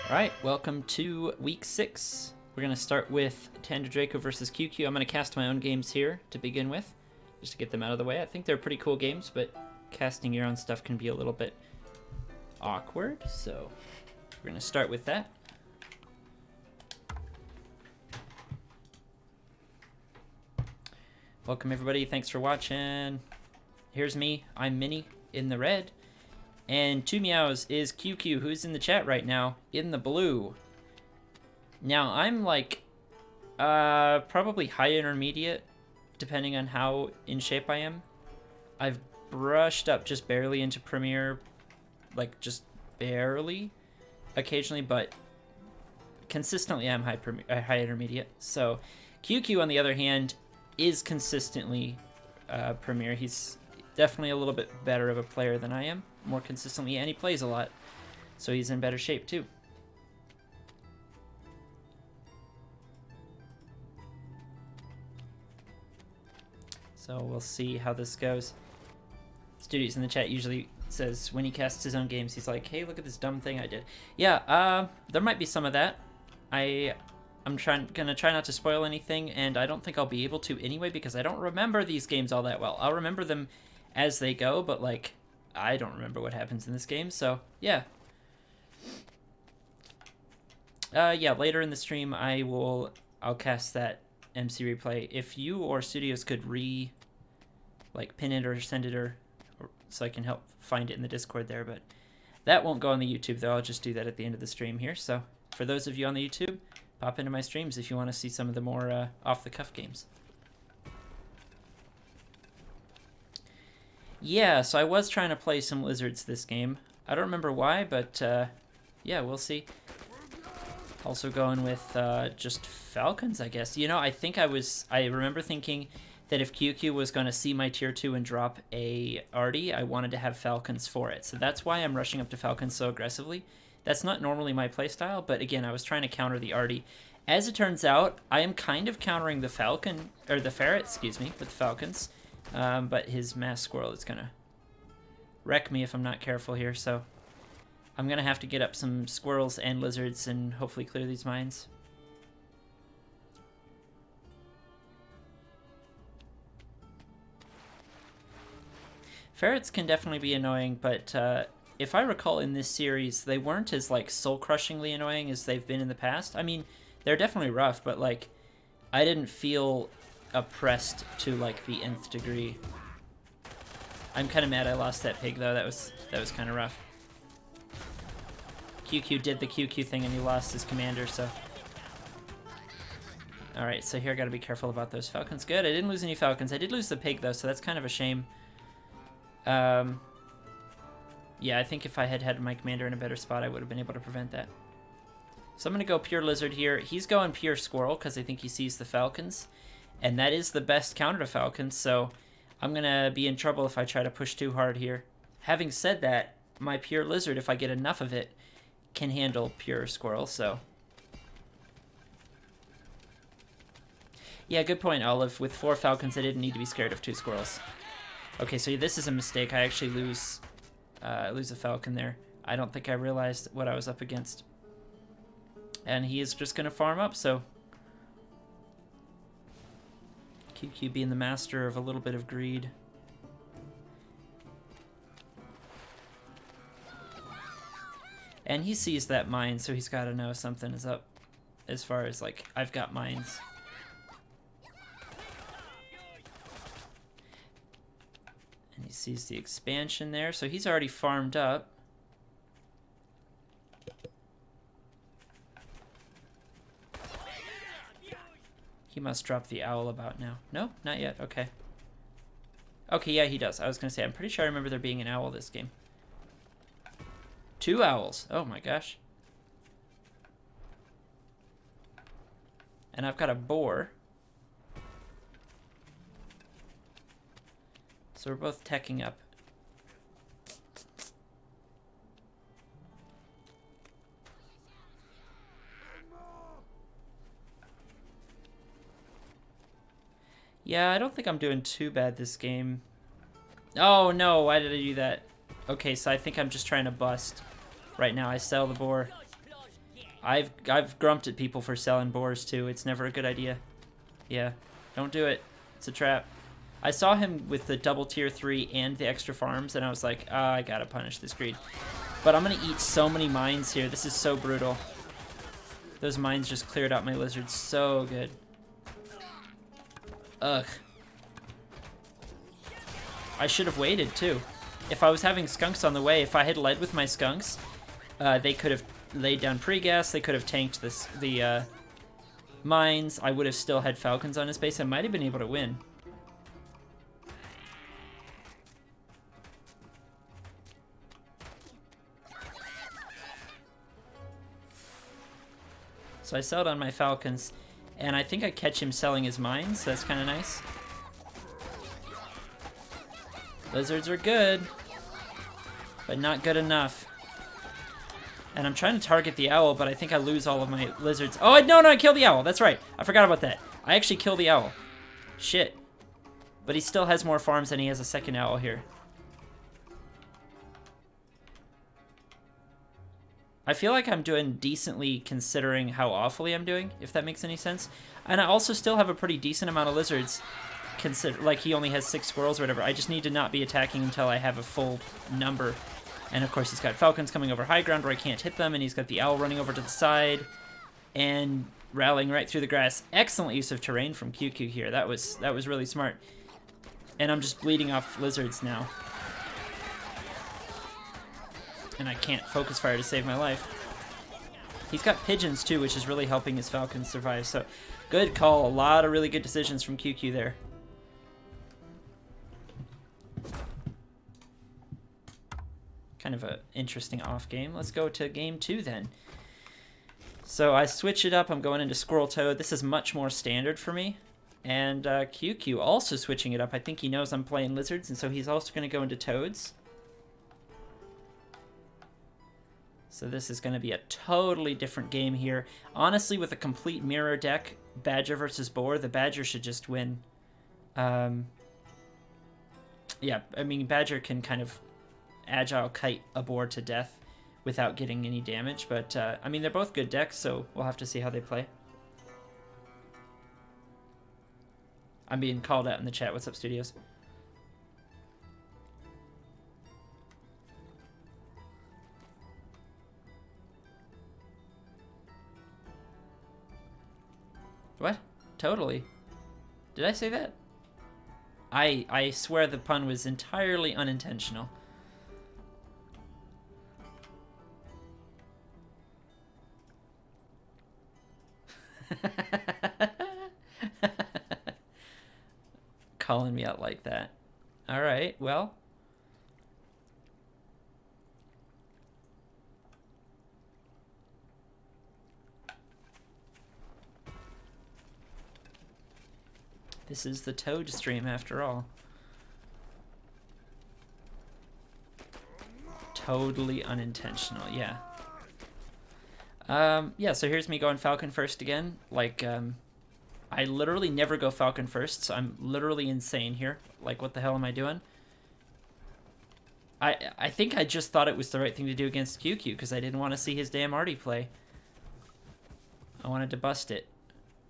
Alright, welcome to week 6. We're going to start with Tandordraco versus QQ. I'm going to cast my own games here to begin with, just to get them out of the way. I think they're pretty cool games, but casting your own stuff can be a little bit awkward, so we're going to start with that. Welcome everybody, thanks for watching. Here's me, I'm Minnie in the red. And 2 Meows is QQ, who's in the chat right now, in the blue. Now, I'm like, probably high intermediate, depending on how in shape I am. I've brushed up just barely into Premier, like just barely, occasionally, but consistently I'm high intermediate. So, QQ, on the other hand, is consistently Premier. He's definitely a little bit better of a player than I am, more consistently, and he plays a lot, so he's in better shape too. So we'll see how this goes. Studios in the chat usually says when he casts his own games, he's like, hey, look at this dumb thing I did. Yeah, there might be some of that. I'm gonna try not to spoil anything, and I don't think I'll be able to anyway, because I don't remember these games all that well. I'll remember them as they go, but like, I don't remember what happens in this game, so yeah. Yeah, later in the stream I'll cast that MC replay. If you or Studios could pin it or send it or so I can help find it in the Discord there, but that won't go on the YouTube though. I'll just do that at the end of the stream here. So for those of you on the YouTube, pop into my streams if you want to see some of the more off-the-cuff games. Yeah, so I was trying to play some lizards this game. I don't remember why, but yeah, we'll see. Also going with just falcons, I guess. You know, I remember thinking that if QQ was going to see my tier 2 and drop a arty, I wanted to have falcons for it. So that's why I'm rushing up to falcons so aggressively. That's not normally my playstyle, but again, I was trying to counter the arty. As it turns out, I am kind of countering the ferret, excuse me, with the falcons. But his mass squirrel is gonna wreck me if I'm not careful here, so I'm gonna have to get up some squirrels and lizards and hopefully clear these mines. Ferrets can definitely be annoying, but if I recall in this series, they weren't as like soul-crushingly annoying as they've been in the past. I mean, they're definitely rough, but like, I didn't feel oppressed to like the nth degree. I'm kind of mad I lost that pig though. That was kind of rough. QQ did the QQ thing and he lost his commander, so. Alright, so here I gotta be careful about those falcons. Good, I didn't lose any falcons. I did lose the pig though, so that's kind of a shame. Yeah, I think if I had had my commander in a better spot, I would have been able to prevent that. So I'm gonna go pure lizard here. He's going pure squirrel because I think he sees the falcons. And that is the best counter to falcons, so I'm going to be in trouble if I try to push too hard here. Having said that, my pure lizard, if I get enough of it, can handle pure squirrel, so. Yeah, good point, Olive. With 4 falcons, I didn't need to be scared of 2 squirrels. Okay, so this is a mistake. I actually lose a falcon there. I don't think I realized what I was up against. And he is just going to farm up, so. QQ being the master of a little bit of greed. And he sees that mine, so he's got to know something is up as far as, like, I've got mines. And he sees the expansion there, so he's already farmed up. He must drop the owl about now. No, not yet. Okay. Okay, yeah, he does. I was going to say, I'm pretty sure I remember there being an owl this game. 2 owls. Oh my gosh. And I've got a boar. So we're both teching up. Yeah, I don't think I'm doing too bad this game. Oh no, why did I do that? Okay, so I think I'm just trying to bust. Right now, I sell the boar. I've grumped at people for selling boars too. It's never a good idea. Yeah, don't do it. It's a trap. I saw him with the double tier 3 and the extra farms, and I was like, ah, I gotta punish this greed. But I'm gonna eat so many mines here. This is so brutal. Those mines just cleared out my lizards so good. Ugh. I should have waited too. If I was having skunks on the way, if I had led with my skunks, they could have laid down pre-gas, they could have tanked the mines, I would have still had falcons on his base, I might have been able to win. So I sold on my falcons, and I think I catch him selling his mines, so that's kind of nice. Lizards are good, but not good enough. And I'm trying to target the owl, but I think I lose all of my lizards. Oh, no, I killed the owl. That's right. I forgot about that. I actually killed the owl. Shit. But he still has more farms and he has a second owl here. I feel like I'm doing decently considering how awfully I'm doing, if that makes any sense. And I also still have a pretty decent amount of lizards. Like he only has 6 squirrels or whatever. I just need to not be attacking until I have a full number. And of course he's got falcons coming over high ground where I can't hit them, and he's got the owl running over to the side and rallying right through the grass. Excellent use of terrain from QQ here. That was really smart. And I'm just bleeding off lizards now. And I can't focus fire to save my life. He's got pigeons too, which is really helping his falcons survive. So good call. A lot of really good decisions from QQ there. Kind of an interesting off game. Let's go to game 2 then. So I switch it up. I'm going into Squirrel Toad. This is much more standard for me. And QQ also switching it up. I think he knows I'm playing lizards, and so he's also going to go into toads. So this is going to be a totally different game here. Honestly, with a complete mirror deck, Badger versus Boar, the Badger should just win. Yeah, I mean, Badger can kind of agile kite a boar to death without getting any damage, but I mean, they're both good decks, so we'll have to see how they play. I'm being called out in the chat. What's up, Studios? What? Totally. Did I say that? I swear the pun was entirely unintentional. Calling me out like that. All right, well. This is the Toad stream after all. Totally unintentional, yeah. Yeah, so here's me going Falcon first again. Like, I literally never go Falcon first, so I'm literally insane here. Like, what the hell am I doing? I think I just thought it was the right thing to do against QQ, because I didn't want to see his damn arty play. I wanted to bust it.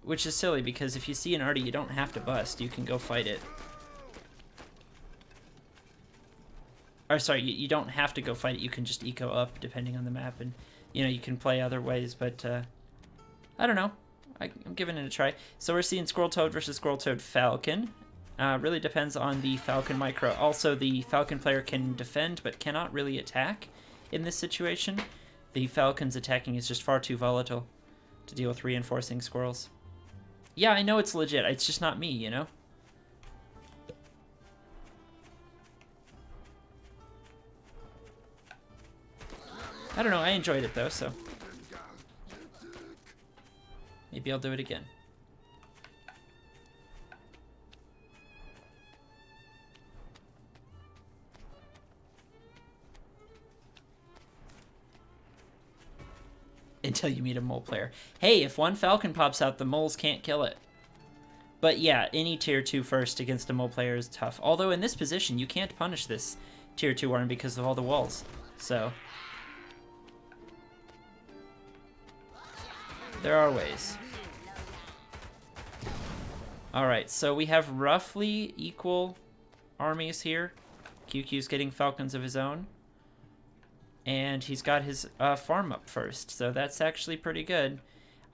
Which is silly, because if you see an arty, you don't have to bust. You can go fight it. Or, sorry, you don't have to go fight it. You can just eco up, depending on the map, and, you know, you can play other ways, but, I don't know. I'm giving it a try. So we're seeing Squirrel Toad versus Squirrel Toad Falcon. Really depends on the Falcon micro. Also, the Falcon player can defend, but cannot really attack in this situation. The Falcon's attacking is just far too volatile to deal with reinforcing squirrels. Yeah, I know it's legit. It's just not me, you know? I don't know. I enjoyed it, though, so maybe I'll do it again. Until you meet a mole player. Hey, if one Falcon pops out, the moles can't kill it. But yeah, any tier 2 first against a mole player is tough. Although in this position, you can't punish this tier 2 arm because of all the walls. So There are ways. Alright, so we have roughly equal armies here. QQ's getting falcons of his own. And he's got his farm up first, so that's actually pretty good.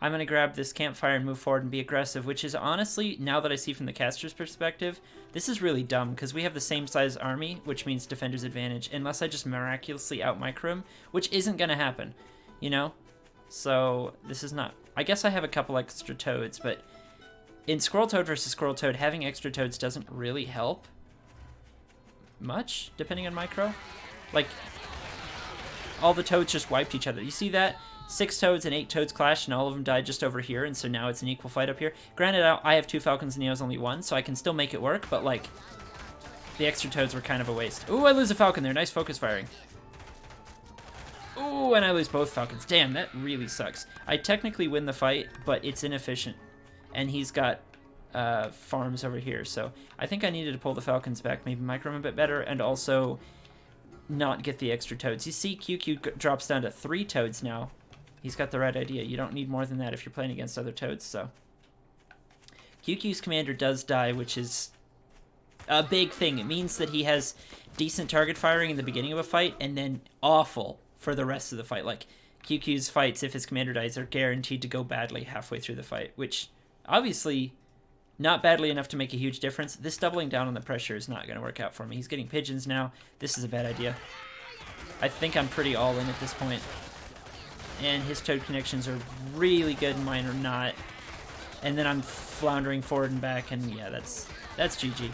I'm going to grab this campfire and move forward and be aggressive, which is honestly, now that I see from the caster's perspective, this is really dumb, because we have the same size army, which means defender's advantage, unless I just miraculously out-micro him, which isn't going to happen, you know? So, this is not... I guess I have a couple extra toads, but in Squirrel Toad versus Squirrel Toad, having extra toads doesn't really help much, depending on micro. Like, all the toads just wiped each other. You see that? 6 toads and 8 toads clashed, and all of them died just over here, and so now it's an equal fight up here. Granted, I have 2 falcons and he has only 1, so I can still make it work, but, like, the extra toads were kind of a waste. Ooh, I lose a falcon there. Nice focus firing. Ooh, and I lose both falcons. Damn, that really sucks. I technically win the fight, but it's inefficient, and he's got farms over here, so I think I needed to pull the falcons back, maybe micro him a bit better, and also not get the extra toads. You see QQ drops down to 3 toads now. He's got the right idea. You don't need more than that if you're playing against other toads, so. QQ's commander does die, which is a big thing. It means that he has decent target firing in the beginning of a fight, and then awful for the rest of the fight. Like, QQ's fights, if his commander dies, are guaranteed to go badly halfway through the fight, which, obviously, not badly enough to make a huge difference. This doubling down on the pressure is not going to work out for me. He's getting pigeons now. This is a bad idea. I think I'm pretty all in at this point. And his toad connections are really good, and mine are not. And then I'm floundering forward and back, and yeah, that's GG.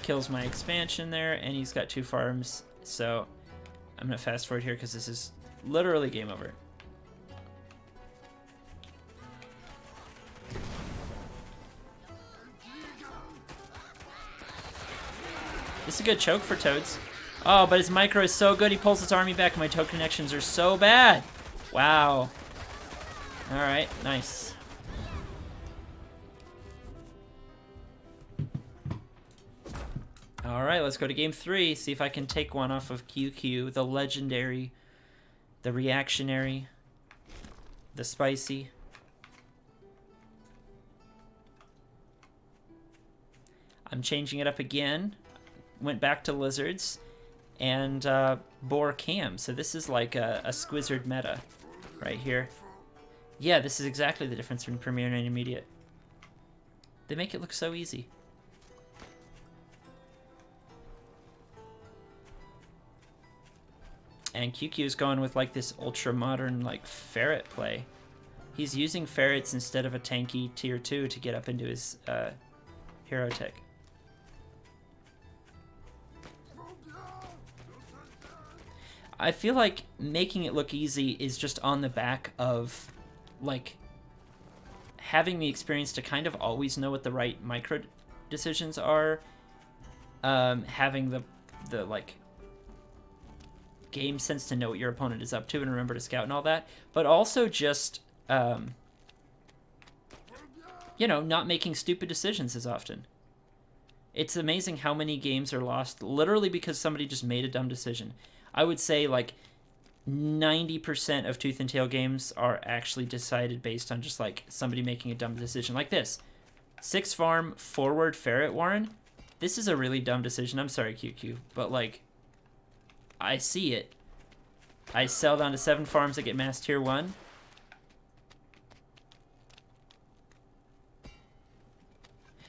Kills my expansion there, and he's got 2 farms, so I'm gonna fast forward here because this is literally game over. This is a good choke for toads. Oh, but his micro is so good, he pulls his army back, and my toad connections are so bad. Wow. Alright, nice. Alright, let's go to game 3, see if I can take one off of QQ, the legendary, the reactionary, the spicy. I'm changing it up again. Went back to lizards and boar cam. So this is like a squizzard meta right here. Yeah, this is exactly the difference between Premier and Intermediate. They make it look so easy. And QQ is going with like this ultra modern like ferret play. He's using ferrets instead of a tanky tier 2 to get up into his hero tech. I feel like making it look easy is just on the back of, like, having the experience to kind of always know what the right micro decisions are, having the like, game sense to know what your opponent is up to and remember to scout and all that, but also just, you know, not making stupid decisions as often. It's amazing how many games are lost literally because somebody just made a dumb decision. I would say like 90% of Tooth and Tail games are actually decided based on just like somebody making a dumb decision like this. 6 farm forward ferret warren. This is a really dumb decision. I'm sorry, QQ, but like I see it. I sell down to 7 farms that get mass tier 1.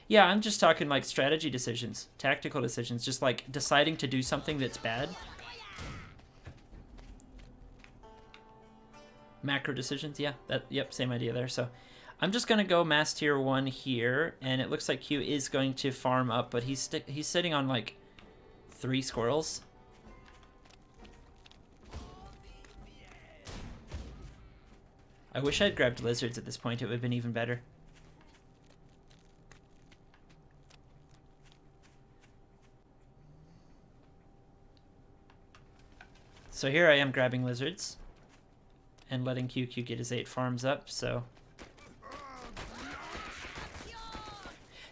Yeah, I'm just talking like strategy decisions, tactical decisions, just like deciding to do something that's bad. Macro decisions, yeah, yep, same idea there. So I'm just gonna go mass tier 1 here, and it looks like Q is going to farm up, but he's sitting on like 3 squirrels. I wish I'd grabbed lizards at this point, it would have been even better. So here I am grabbing lizards and letting QQ get his 8 farms up, so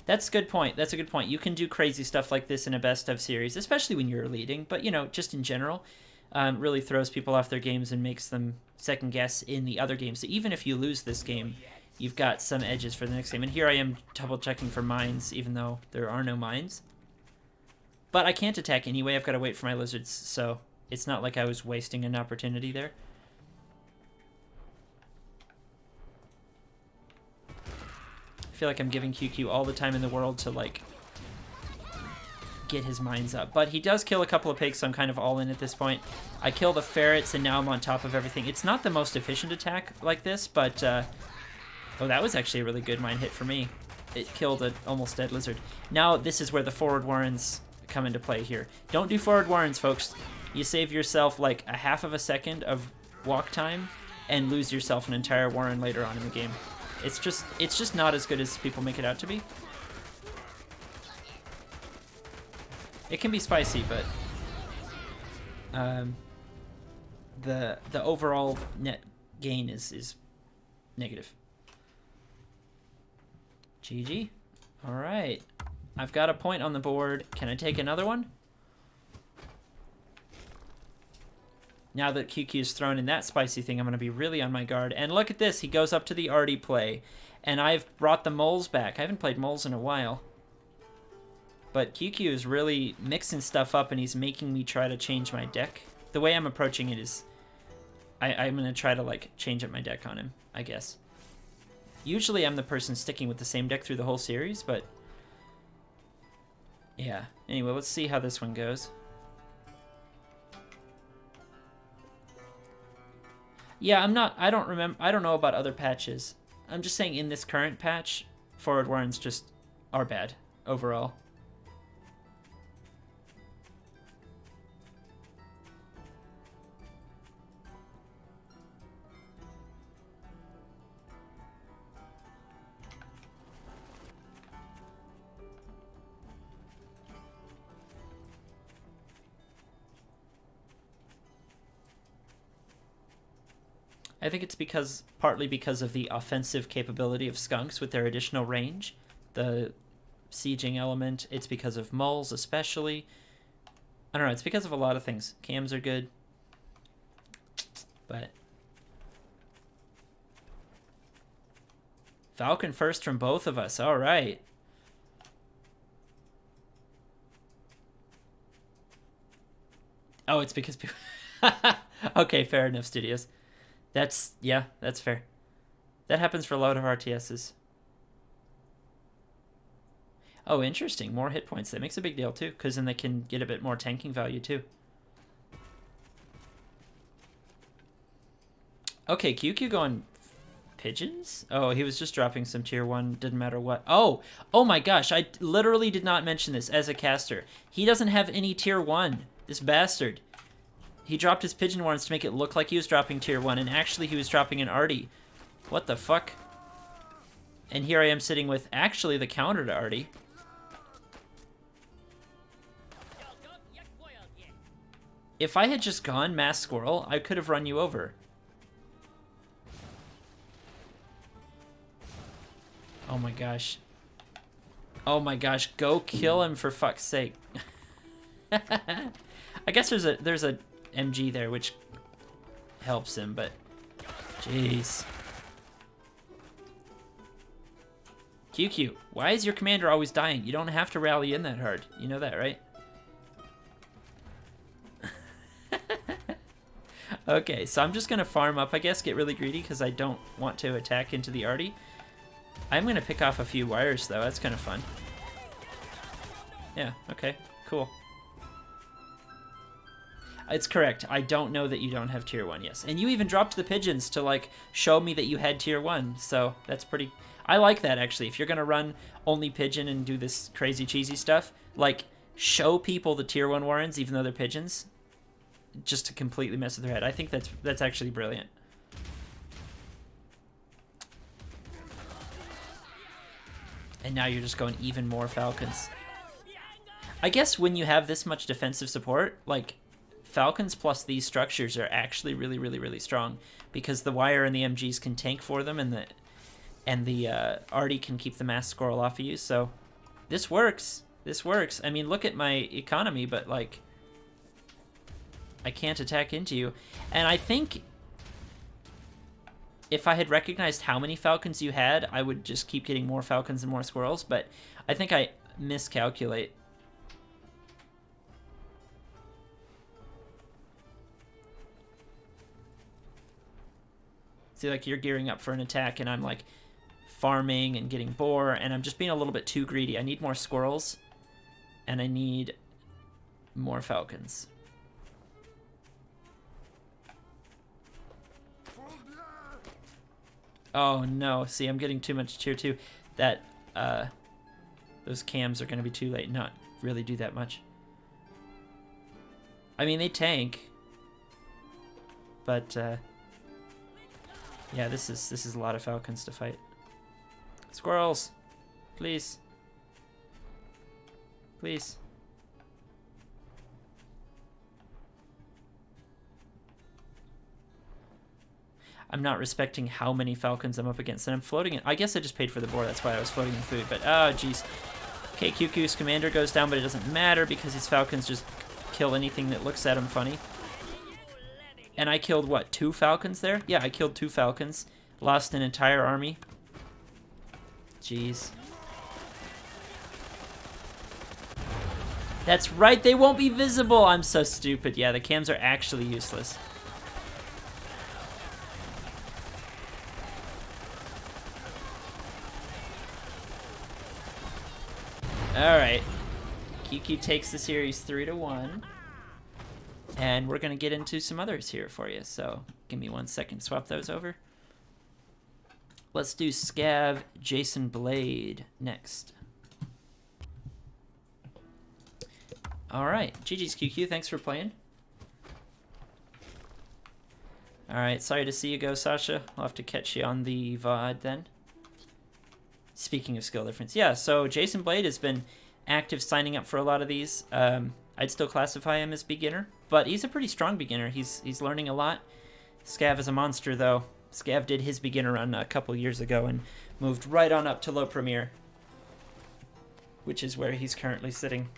That's a good point. That's a good point. You can do crazy stuff like this in a best of series, especially when you're leading. But, you know, just in general, really throws people off their games and makes them second guess in the other games. So even if you lose this game, you've got some edges for the next game. And here I am double checking for mines, even though there are no mines. But I can't attack anyway. I've got to wait for my lizards, so it's not like I was wasting an opportunity there. I feel like I'm giving QQ all the time in the world to, like, get his mines up. But he does kill a couple of pigs, so I'm kind of all in at this point. I kill the ferrets, and now I'm on top of everything. It's not the most efficient attack like this, but... oh, that was actually a really good mine hit for me. It killed an almost dead lizard. Now this is where the forward warrens come into play here. Don't do forward warrens, folks. You save yourself like a half of a second of walk time and lose yourself an entire warren later on in the game. It's just not as good as people make it out to be. It can be spicy, but the overall net gain is negative. GG. All right. I've got a point on the board. Can I take another one? Now that QQ's thrown in that spicy thing, I'm going to be really on my guard. And look at this. He goes up to the arty play. And I've brought the moles back. I haven't played moles in a while. But QQ is really mixing stuff up, and he's making me try to change my deck. The way I'm approaching it is... I'm going to try to, like, change up my deck on him, I guess. Usually I'm the person sticking with the same deck through the whole series, but... yeah. Anyway, let's see how this one goes. Yeah, I don't know about other patches. I'm just saying in this current patch, forward warrens just are bad overall. I think it's partly because of the offensive capability of skunks with their additional range, the sieging element. It's because of moles especially. I don't know, it's because of a lot of things. Cams are good, but... Falcon first from both of us, all right. Oh, it's because people... okay, fair enough, studios. Yeah, that's fair. That happens for a lot of RTSs. Oh, interesting. More hit points. That makes a big deal, too, because then they can get a bit more tanking value, too. Okay, QQ going pigeons? Oh, he was just dropping some tier 1. Didn't matter what. Oh my gosh. I literally did not mention this as a caster. He doesn't have any tier 1. This bastard. He dropped his pigeon warrens to make it look like he was dropping tier 1, and actually he was dropping an arty. What the fuck? And here I am sitting with actually the counter to arty. If I had just gone mass squirrel, I could have run you over. Oh my gosh. Oh my gosh, go kill him for fuck's sake. I guess there's a MG there, which helps him, but jeez. QQ, why is your commander always dying? You don't have to rally in that hard. You know that, right? Okay, so I'm just going to farm up, I guess, get really greedy because I don't want to attack into the arty. I'm going to pick off a few wires, though. That's kind of fun. Yeah, okay, cool. It's correct. I don't know that you don't have tier 1, yes. And you even dropped the pigeons to, like, show me that you had tier 1. So that's pretty... I like that, actually. If you're going to run only pigeon and do this crazy cheesy stuff, like, show people the tier 1 warrens, even though they're pigeons, just to completely mess with their head. I think that's actually brilliant. And now you're just going even more falcons. I guess when you have this much defensive support, like... Falcons plus these structures are actually really, really, really strong because the wire and the MGs can tank for them, and the arty can keep the mass squirrel off of you. So This works. This works. I mean, look at my economy, but, like, I can't attack into you. And I think if I had recognized how many falcons you had, I would just keep getting more falcons and more squirrels, but I think I miscalculate. See, like, you're gearing up for an attack, and I'm, like, farming and getting boar, and I'm just being a little bit too greedy. I need more squirrels, and I need more falcons. Oh, no. See, I'm getting too much tier 2. That, those cams are going to be too late. Not really do that much. I mean, they tank. But, yeah, this is a lot of falcons to fight. Squirrels, please. Please. I'm not respecting how many falcons I'm up against, and I'm floating in. I guess I just paid for the boar, that's why I was floating in food, but oh jeez. Okay, QQ's commander goes down, but it doesn't matter because his falcons just kill anything that looks at him funny. And I killed, what, 2 falcons there? Yeah, I killed 2 falcons. Lost an entire army. Jeez. That's right, they won't be visible! I'm so stupid. Yeah, the cams are actually useless. Alright. QQ takes the series 3-1. And we're going to get into some others here for you. So, give me 1 second to swap those over. Let's do Scav Jason Blade next. Alright. GG's QQ. Thanks for playing. Alright. Sorry to see you go, Sasha. I'll have to catch you on the VOD then. Speaking of skill difference. Yeah, so Jason Blade has been active signing up for a lot of these. I'd still classify him as beginner, but he's a pretty strong beginner. He's learning a lot. Scav is a monster, though. Scav did his beginner run a couple years ago and moved right on up to low premier, which is where he's currently sitting.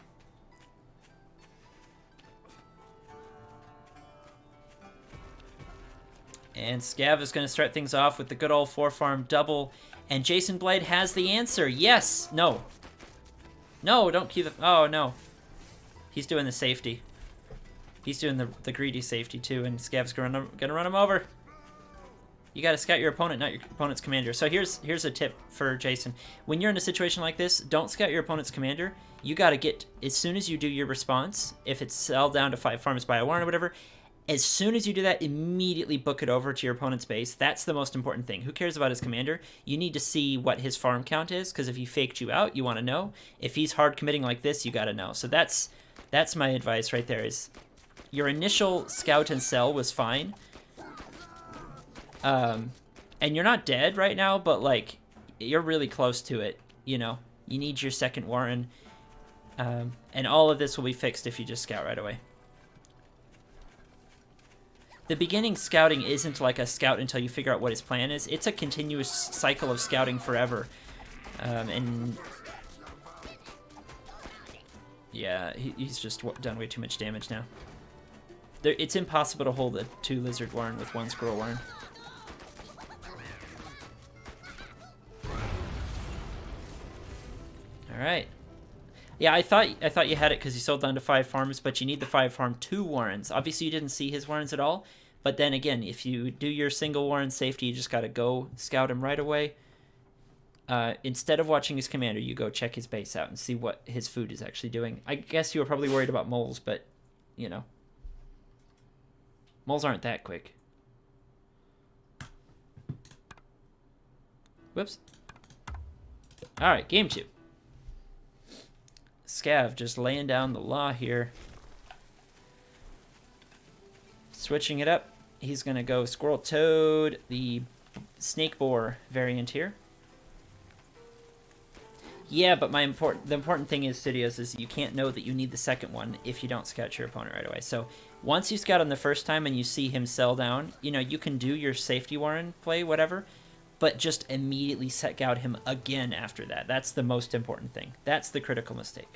And Scav is going to start things off with the good old 4-farm double. And Jason Blade has the answer. Yes! No. No, don't cue the... Oh, no. He's doing the safety. He's doing the greedy safety, too. And Scav's going to run him over. You got to scout your opponent, not your opponent's commander. So here's a tip for Jason. When you're in a situation like this, don't scout your opponent's commander. You got to get... As soon as you do your response, if it's sell down to 5 farms by a warren or whatever... As soon as you do that, immediately book it over to your opponent's base. That's the most important thing. Who cares about his commander? You need to see what his farm count is, because if he faked you out, you want to know. If he's hard committing like this, you got to know. So that's my advice right there. Is your initial scout and sell was fine, and you're not dead right now, but like you're really close to it. You know, you need your second warren, and all of this will be fixed if you just scout right away. The beginning scouting isn't like a scout until you figure out what his plan is. It's a continuous cycle of scouting forever. And yeah, he's just done way too much damage now. It's impossible to hold a 2 lizard warren with 1 squirrel warren. All right. Yeah, I thought you had it because you sold down to 5 farms, but you need the 5 farm 2 warrens. Obviously, you didn't see his warrens at all. But then again, if you do your single warren safety, you just got to go scout him right away. Instead of watching his commander, you go check his base out and see what his food is actually doing. I guess you were probably worried about moles, but, you know. Moles aren't that quick. Whoops. Alright, game 2. Scav just laying down the law here. Switching it up. He's going to go Squirrel Toad, the Snake Boar variant here. Yeah, but the important thing is, Studios, is you can't know that you need the second one if you don't scout your opponent right away. So once you scout him the first time and you see him sell down, you know, you can do your safety warren play, whatever. but just immediately scouted him again after that. That's the most important thing. That's the critical mistake.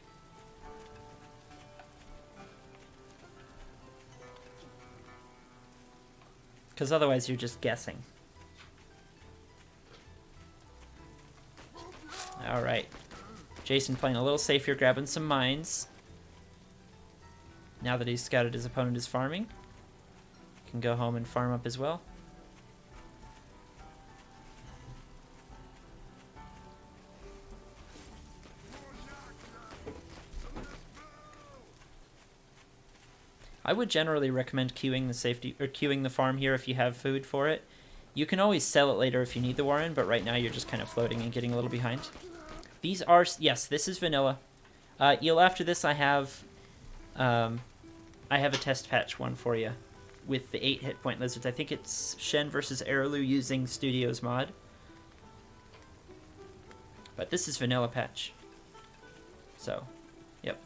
Because otherwise you're just guessing. Alright. Jason playing a little safe here, grabbing some mines. Now that he's scouted his opponent is farming. Can go home and farm up as well. I would generally recommend queuing the farm here if you have food for it. You can always sell it later if you need the Warren, but right now you're just kind of floating and getting a little behind. These are, yes, this is vanilla. Eel, after this I have a test patch one for you with the 8 hit point lizards. I think it's Shen versus Arilou using Studios mod. But this is vanilla patch. So, yep.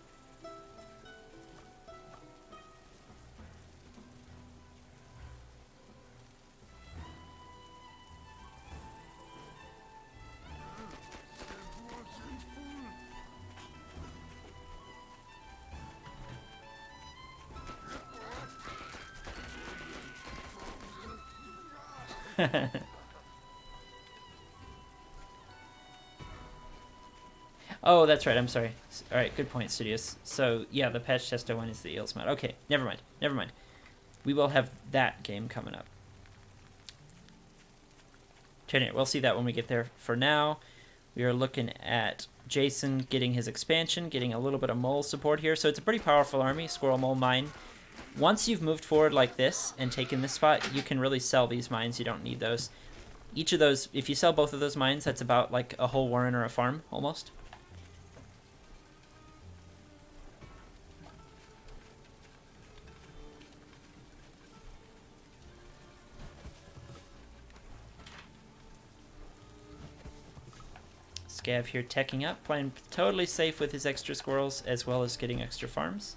Oh, that's right. I'm sorry. All right, good point, Studios. So, yeah, the patch testo one is the Eels mod. Okay, never mind. Never mind. We will have that game coming up. Anyway, we'll see that when we get there. For now, we are looking at Jason getting his expansion, getting a little bit of mole support here. So it's a pretty powerful army, Squirrel, Mole, Mine. Once you've moved forward like this and taken this spot, you can really sell these mines. You don't need those. Each of those, if you sell both of those mines, that's about like a whole Warren or a farm, almost. Scav here teching up, playing totally safe with his extra squirrels, as well as getting extra farms.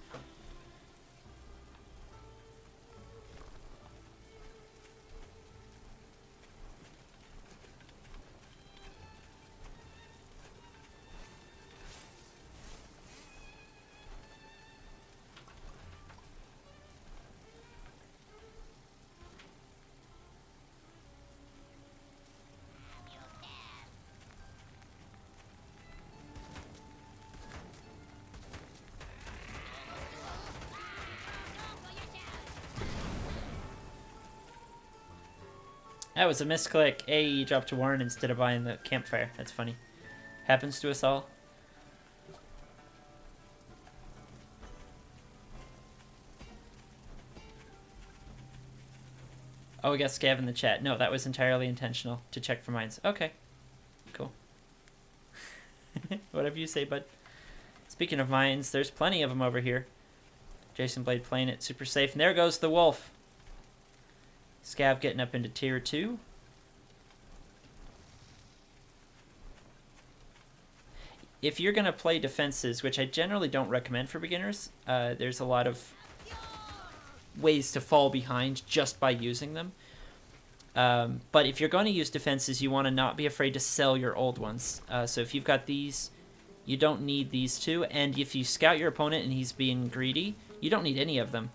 That was a misclick. Hey, you dropped to Warren instead of buying the campfire. That's funny. Happens to us all. Oh, we got Scav in the chat. No, that was entirely intentional to check for mines. Okay. Cool. Whatever you say, bud. Speaking of mines, there's plenty of them over here. Jason Blade playing it super safe. And there goes the wolf. Scav getting up into tier 2. If you're going to play defenses, which I generally don't recommend for beginners, there's a lot of ways to fall behind just by using them. But if you're going to use defenses, you want to not be afraid to sell your old ones. So if you've got these, you don't need these two. And if you scout your opponent and he's being greedy, you don't need any of them.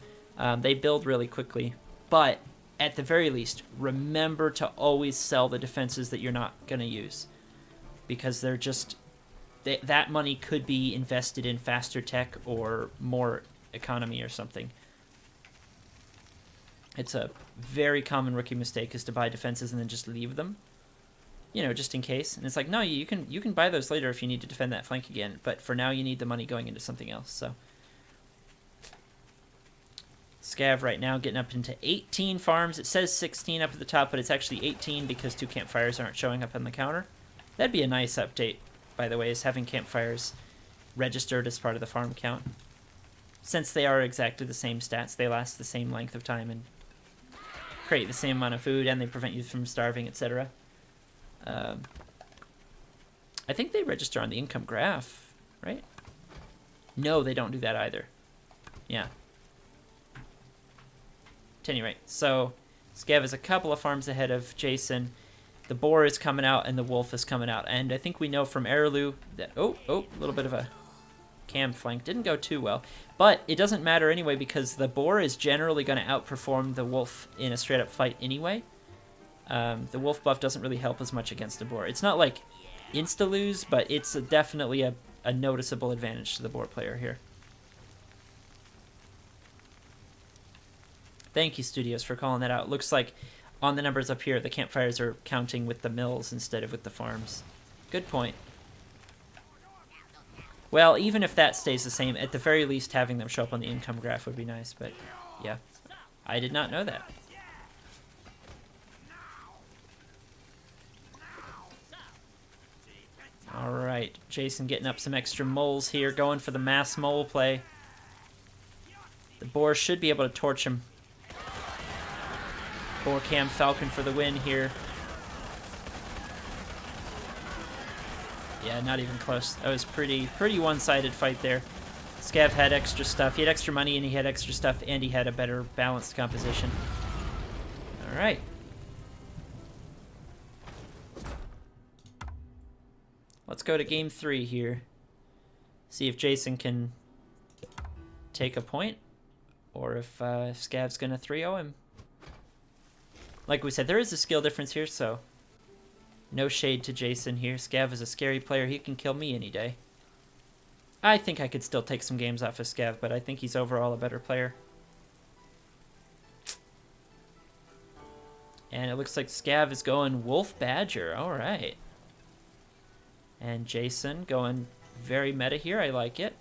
They build really quickly. But at the very least, remember to always sell the defenses that you're not going to use. Because they're just... that money could be invested in faster tech or more economy or something. It's a very common rookie mistake is to buy defenses and then just leave them. You know, just in case. And it's like, no, you can buy those later if you need to defend that flank again. But for now, you need the money going into something else, so... Scav right now getting up into 18 farms. It says 16 up at the top, but it's actually 18 because 2 campfires aren't showing up on the counter. That'd be a nice update, by the way, is having campfires registered as part of the farm count. Since they are exactly the same stats, they last the same length of time and create the same amount of food, and they prevent you from starving, etc. I think they register on the income graph, right? No, they don't do that either. Yeah. At any rate, so Scav is a couple of farms ahead of Jason. The boar is coming out and the wolf is coming out. And I think we know from Arilou that... Oh, a little bit of a cam flank. Didn't go too well. But it doesn't matter anyway because the boar is generally going to outperform the wolf in a straight-up fight anyway. The wolf buff doesn't really help as much against the boar. It's not like insta-lose, but it's definitely a noticeable advantage to the boar player here. Thank you, Studios, for calling that out. Looks like on the numbers up here, the campfires are counting with the mills instead of with the farms. Good point. Well, even if that stays the same, at the very least having them show up on the income graph would be nice, but yeah. I did not know that. Alright, Jason getting up some extra moles here, going for the mass mole play. The boar should be able to torch him. Boar cam Falcon for the win here. Yeah, not even close. That was pretty one-sided fight there. Scav had extra stuff. He had extra money and he had extra stuff and he had a better balanced composition. Alright. Let's go to game 3 here. See if Jason can take a point or if Scav's going to 3-0 him. Like we said, there is a skill difference here, so no shade to Jason here. Scav is a scary player. He can kill me any day. I think I could still take some games off of Scav, but I think he's overall a better player. And it looks like Scav is going Wolf Badger. All right. And Jason going very meta here. I like it.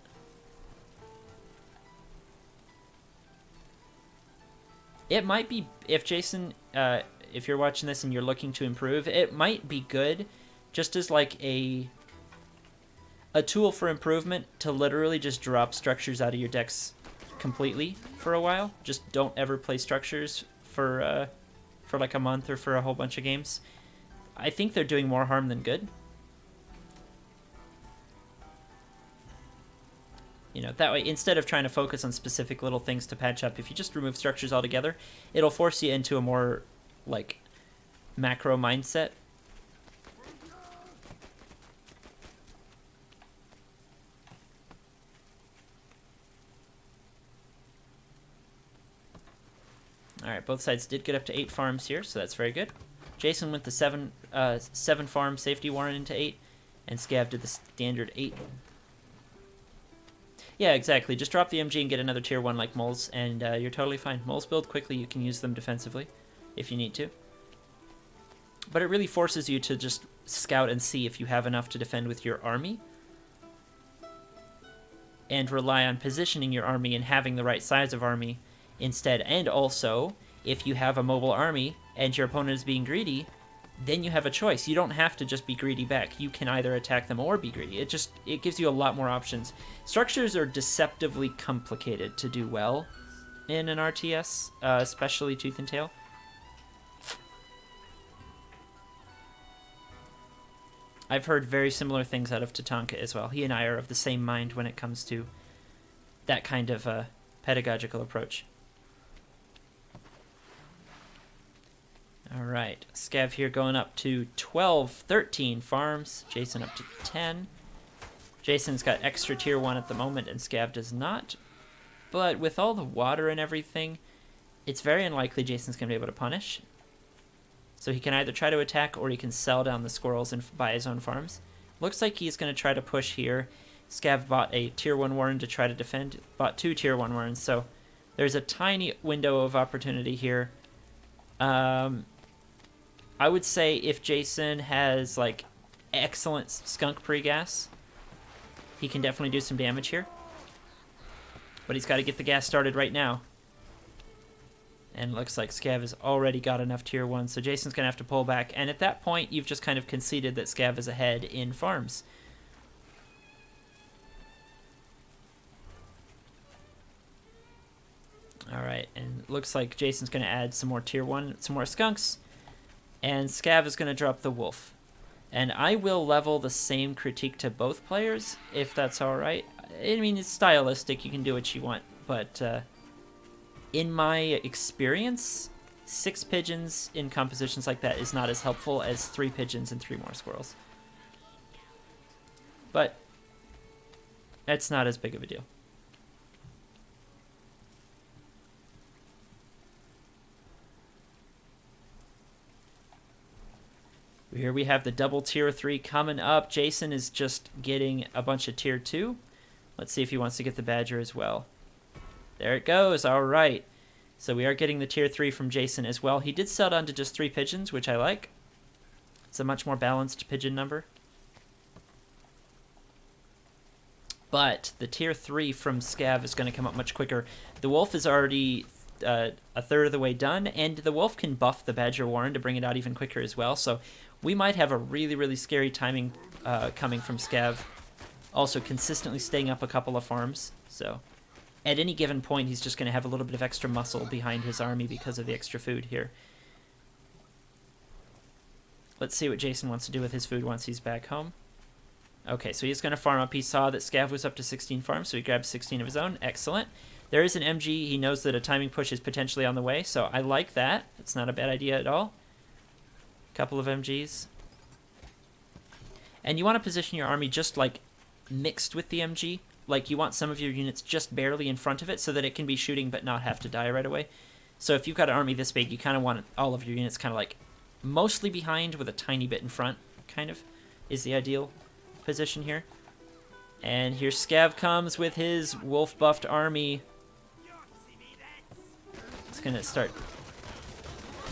It might be, if Jason, if you're watching this and you're looking to improve, it might be good just as like a tool for improvement to literally just drop structures out of your decks completely for a while. Just don't ever play structures for like a month or for a whole bunch of games. I think they're doing more harm than good. You know, that way, instead of trying to focus on specific little things to patch up, if you just remove structures altogether, it'll force you into a more, like, macro mindset. Alright, both sides did get up to 8 farms here, so that's very good. Jason went the 7 farm safety warrant into 8, and Scav did the standard 8. Yeah, exactly. Just drop the MG and get another tier 1 like moles, and you're totally fine. Moles build quickly. You can use them defensively if you need to. But it really forces you to just scout and see if you have enough to defend with your army. And rely on positioning your army and having the right size of army instead. And also, if you have a mobile army and your opponent is being greedy, then you have a choice. You don't have to just be greedy back. You can either attack them or be greedy. It gives you a lot more options. Structures are deceptively complicated to do well in an RTS, especially Tooth and Tail. I've heard very similar things out of Tatanka as well. He and I are of the same mind when it comes to that kind of pedagogical approach. Alright, Scav here going up to 12, 13 farms. Jason up to 10. Jason's got extra tier 1 at the moment, and Scav does not. But with all the water and everything, it's very unlikely Jason's going to be able to punish. So he can either try to attack, or he can sell down the squirrels and buy his own farms. Looks like he's going to try to push here. Scav bought a tier 1 warren to try to defend. Bought 2 tier 1 warrens, so there's a tiny window of opportunity here. I would say if Jason has, like, excellent skunk pre-gas, he can definitely do some damage here. But he's got to get the gas started right now. And it looks like Scav has already got enough tier 1, so Jason's going to have to pull back. And at that point, you've just kind of conceded that Scav is ahead in farms. Alright, and it looks like Jason's going to add some more tier 1, some more skunks. And Scav is going to drop the wolf. And I will level the same critique to both players, if that's alright. I mean, it's stylistic, you can do what you want, but in my experience, 6 pigeons in compositions like that is not as helpful as 3 pigeons and 3 more squirrels. But it's not as big of a deal. Here we have the double tier 3 coming up. Jason is just getting a bunch of tier 2. Let's see if he wants to get the badger as well. There it goes. All right. So we are getting the tier 3 from Jason as well. He did sell down to just 3 pigeons, which I like. It's a much more balanced pigeon number. But the tier 3 from Scav is going to come up much quicker. The wolf is already a third of the way done, and the wolf can buff the badger warren to bring it out even quicker as well. So we might have a really, really scary timing coming from Scav. Also consistently staying up a couple of farms. So at any given point, he's just going to have a little bit of extra muscle behind his army because of the extra food here. Let's see what Jason wants to do with his food once he's back home. Okay, so he's going to farm up. He saw that Scav was up to 16 farms, so he grabbed 16 of his own. Excellent. There is an MG. He knows that a timing push is potentially on the way, so I like that. It's not a bad idea at all. Couple of MGs. And you want to position your army just like mixed with the MG. Like you want some of your units just barely in front of it so that it can be shooting but not have to die right away. So if you've got an army this big, you kind of want all of your units kind of like mostly behind with a tiny bit in front, kind of, is the ideal position here. And here Scav comes with his wolf buffed army. It's going to start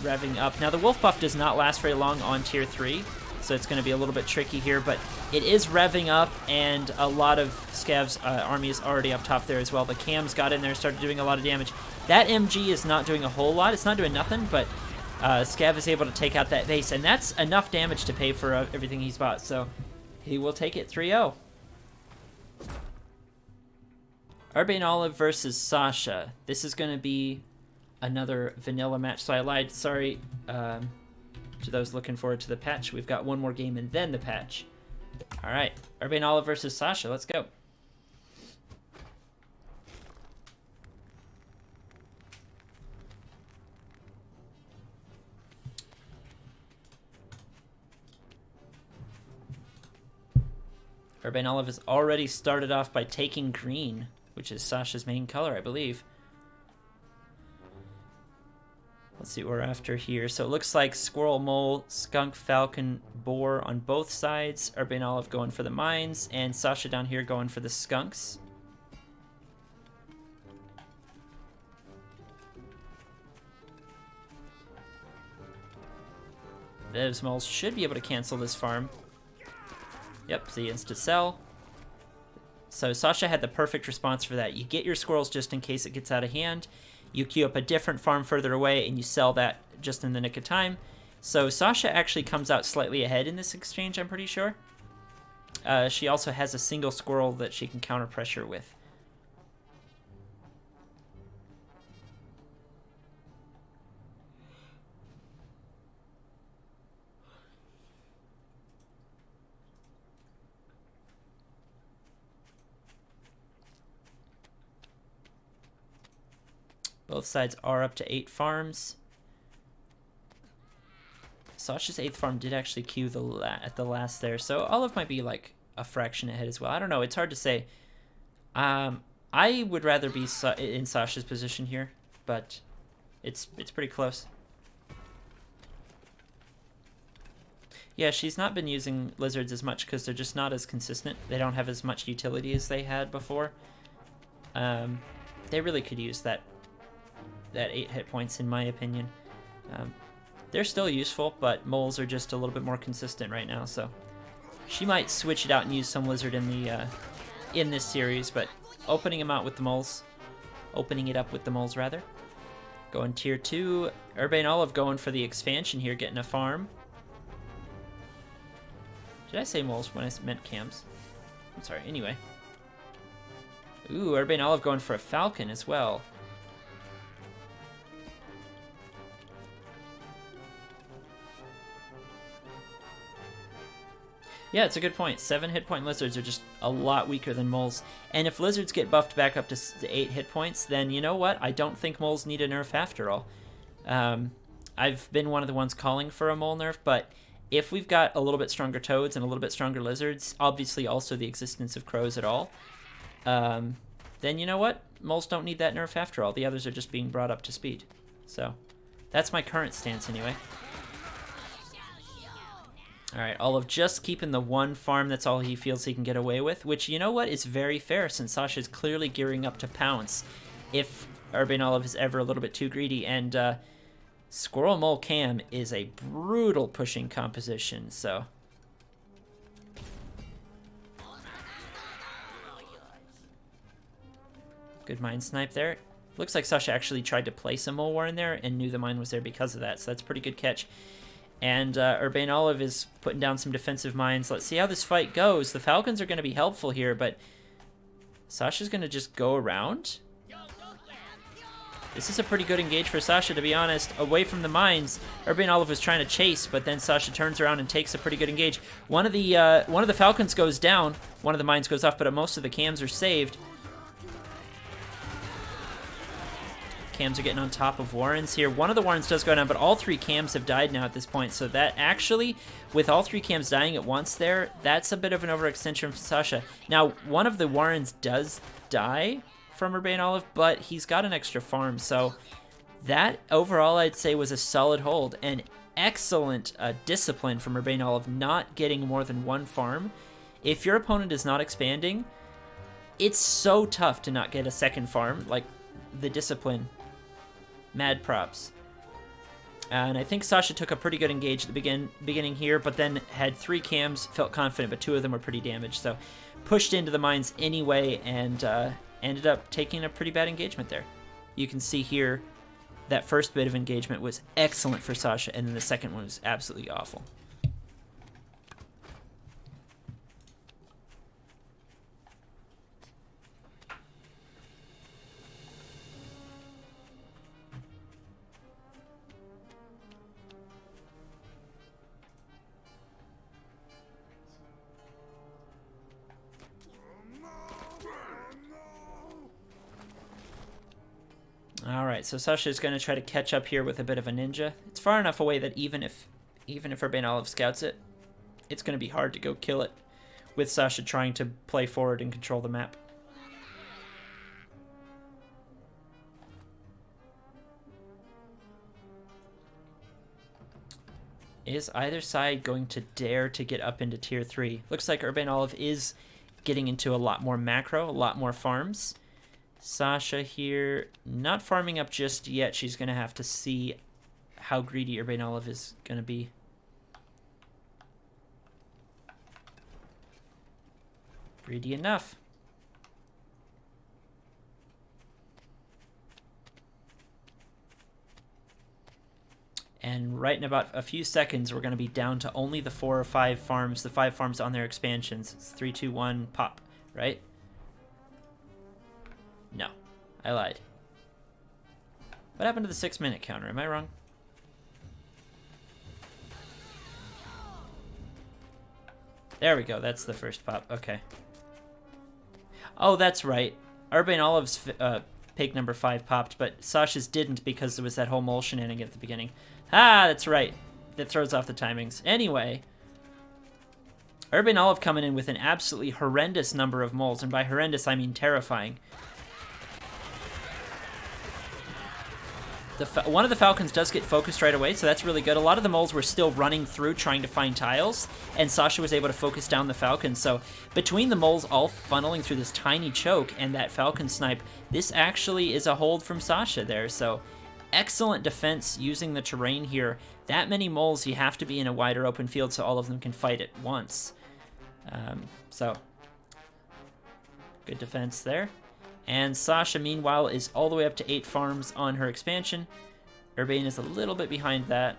revving up. Now the wolf buff does not last very long on tier 3, so it's going to be a little bit tricky here, but it is revving up, and a lot of Scav's army is already up top there as well. The cams got in there, started doing a lot of damage. That MG is not doing a whole lot. It's not doing nothing, but Scav is able to take out that base, and that's enough damage to pay for everything he's bought, so he will take it 3-0. UrbaneOlive versus Sasha. This is going to be another vanilla match, so I lied. Sorry to those looking forward to the patch. We've got one more game and then the patch. All right, UrbaneOlive versus Sasha. Let's go. UrbaneOlive has already started off by taking green, which is Sasha's main color, I believe. Let's see what we're after here. So it looks like squirrel, mole, skunk, falcon, boar on both sides. UrbaneOlive going for the mines, and Sasha down here going for the skunks. Those moles should be able to cancel this farm. Yep, the insta-sell. So Sasha had the perfect response for that. You get your squirrels just in case it gets out of hand. You queue up a different farm further away, and you sell that just in the nick of time. So Sasha actually comes out slightly ahead in this exchange, I'm pretty sure. She also has a single squirrel that she can counter pressure with. Both sides are up to 8 farms. Sasha's 8th farm did actually queue at the last there, so Olive might be like a fraction ahead as well. I don't know. It's hard to say. I would rather be in Sasha's position here, but it's pretty close. Yeah, she's not been using lizards as much because they're just not as consistent. They don't have as much utility as they had before. They really could use that 8 hit points, in my opinion. They're still useful, but moles are just a little bit more consistent right now, so she might switch it out and use some lizard in this series, but opening it up with the moles, rather. Going tier 2, UrbaneOlive going for the expansion here, getting a farm. Did I say moles when I meant cams? I'm sorry, anyway. Ooh, UrbaneOlive going for a falcon as well. Yeah, it's a good point. 7 hit point lizards are just a lot weaker than moles. And if lizards get buffed back up to 8 hit points, then you know what? I don't think moles need a nerf after all. I've been one of the ones calling for a mole nerf, but if we've got a little bit stronger toads and a little bit stronger lizards, obviously also the existence of crows at all, then you know what? Moles don't need that nerf after all. The others are just being brought up to speed. So that's my current stance anyway. Alright, Olive just keeping the one farm. That's all he feels he can get away with, which, you know what, is very fair since Sasha is clearly gearing up to pounce if UrbaneOlive is ever a little bit too greedy. And Squirrel Mole Cam is a brutal pushing composition, so... Good mine snipe there. Looks like Sasha actually tried to place a mole warren there and knew the mine was there because of that, so that's a pretty good catch. And UrbaneOlive is putting down some defensive mines. Let's see how this fight goes. The Falcons are going to be helpful here, but Sasha's going to just go around. This is a pretty good engage for Sasha, to be honest. Away from the mines, UrbaneOlive was trying to chase, but then Sasha turns around and takes a pretty good engage. One of the Falcons goes down. One of the mines goes off, but most of the cams are saved. Cams are getting on top of Warrens here. One of the Warrens does go down, but all three cams have died now at this point. So that actually, with all three cams dying at once there, that's a bit of an overextension for Sasha. Now, one of the Warrens does die from UrbaneOlive, but he's got an extra farm. So that overall, I'd say, was a solid hold. And excellent discipline from UrbaneOlive, not getting more than one farm. If your opponent is not expanding, it's so tough to not get a second farm. Like, the discipline. Mad props. And I think Sasha took a pretty good engage at the beginning here, but then had three cams, felt confident, but two of them were pretty damaged. So pushed into the mines anyway and ended up taking a pretty bad engagement there. You can see here that first bit of engagement was excellent for Sasha, and then the second one was absolutely awful. Alright, so Sasha is going to try to catch up here with a bit of a ninja. It's far enough away that even if UrbaneOlive scouts it, it's going to be hard to go kill it with Sasha trying to play forward and control the map. Is either side going to dare to get up into tier 3? Looks like UrbaneOlive is getting into a lot more macro, a lot more farms. Sasha here, not farming up just yet. She's going to have to see how greedy UrbaneOlive is going to be. Greedy enough. And right in about a few seconds, we're going to be down to only the 4 or 5 farms, the 5 farms on their expansions. It's 3, 2, 1, pop, right? No, I lied. What happened to the 6-minute counter? Am I wrong? There we go. That's the first pop. Okay. Oh, that's right. UrbaneOlive's pig number 5 popped, but Sasha's didn't because there was that whole mole shenanigan at the beginning. Ah, that's right. That throws off the timings. Anyway, UrbaneOlive coming in with an absolutely horrendous number of moles, and by horrendous I mean terrifying. One of the Falcons does get focused right away, so that's really good. A lot of the moles were still running through trying to find tiles, and Sasha was able to focus down the Falcon. So between the moles all funneling through this tiny choke and that Falcon snipe, this actually is a hold from Sasha there. So excellent defense using the terrain here. That many moles, you have to be in a wider open field so all of them can fight at once. So good defense there. And Sasha, meanwhile, is all the way up to 8 farms on her expansion. Urbane is a little bit behind that.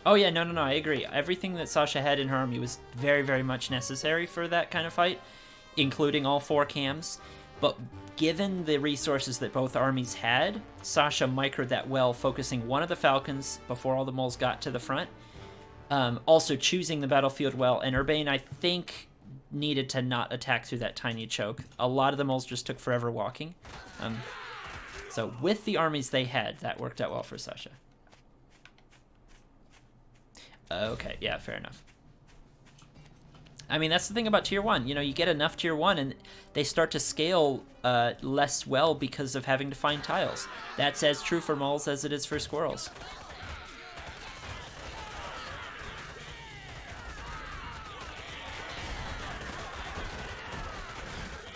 Oh yeah, no, I agree. Everything that Sasha had in her army was very, very much necessary for that kind of fight, including all 4 cams. But given the resources that both armies had, Sasha microed that well, focusing one of the Falcons before all the moles got to the front. Also choosing the battlefield well, and Urbane, I think, needed to not attack through that tiny choke. A lot of the moles just took forever walking. So with the armies they had, that worked out well for Sasha. Okay, yeah, fair enough. I mean, that's the thing about Tier 1. You know, you get enough Tier 1 and they start to scale less well because of having to find tiles. That's as true for moles as it is for squirrels.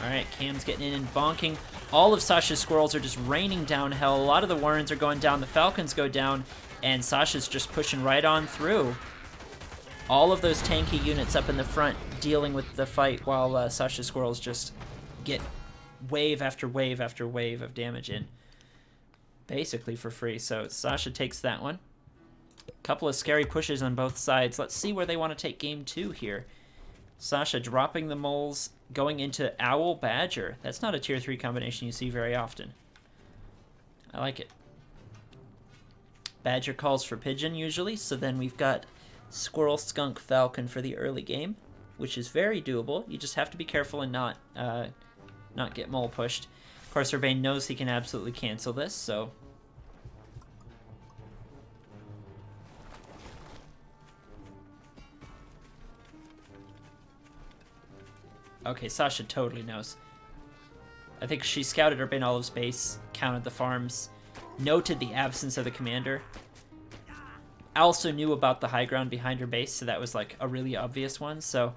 Alright, Cam's getting in and bonking. All of Sasha's squirrels are just raining down hell. A lot of the Warrens are going down, the Falcons go down, and Sasha's just pushing right on through. All of those tanky units up in the front dealing with the fight while Sasha's squirrels just get wave after wave after wave of damage in. Basically for free. So Sasha takes that one. Couple of scary pushes on both sides. Let's see where they want to take game 2 here. Sasha dropping the moles, going into Owl Badger. That's not a Tier 3 combination you see very often. I like it. Badger calls for Pigeon usually, so then we've got Squirrel, Skunk, Falcon for the early game, which is very doable. You just have to be careful and not get mole pushed. Of course, Urbane knows he can absolutely cancel this, so... Okay, Sasha totally knows. I think she scouted UrbaneOlive's base, counted the farms, noted the absence of the commander. Also knew about the high ground behind her base, so that was like a really obvious one. So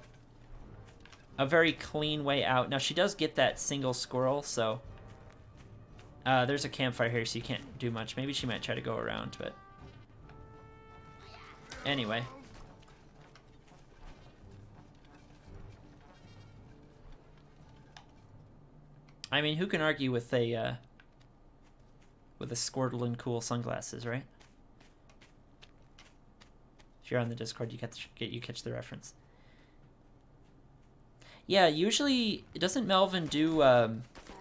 a very clean way out. Now she does get that single squirrel, so there's a campfire here, so you can't do much. Maybe she might try to go around, but anyway. I mean, who can argue with a Squirtle and cool sunglasses, right? If you're on the Discord, you catch the reference. Yeah, usually doesn't Melvin do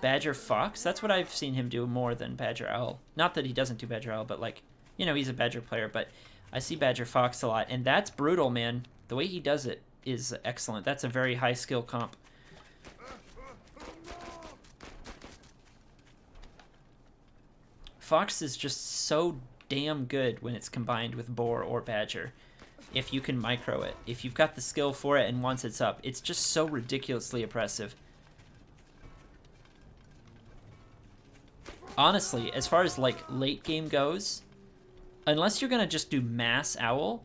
Badger Fox? That's what I've seen him do more than Badger Owl. Not that he doesn't do Badger Owl, but like, you know, he's a Badger player. But I see Badger Fox a lot, and that's brutal, man. The way he does it is excellent. That's a very high skill comp. Fox is just so damn good when it's combined with Boar or Badger. If you can micro it. If you've got the skill for it and once it's up, it's just so ridiculously oppressive. Honestly, as far as like late game goes, unless you're gonna just do mass Owl,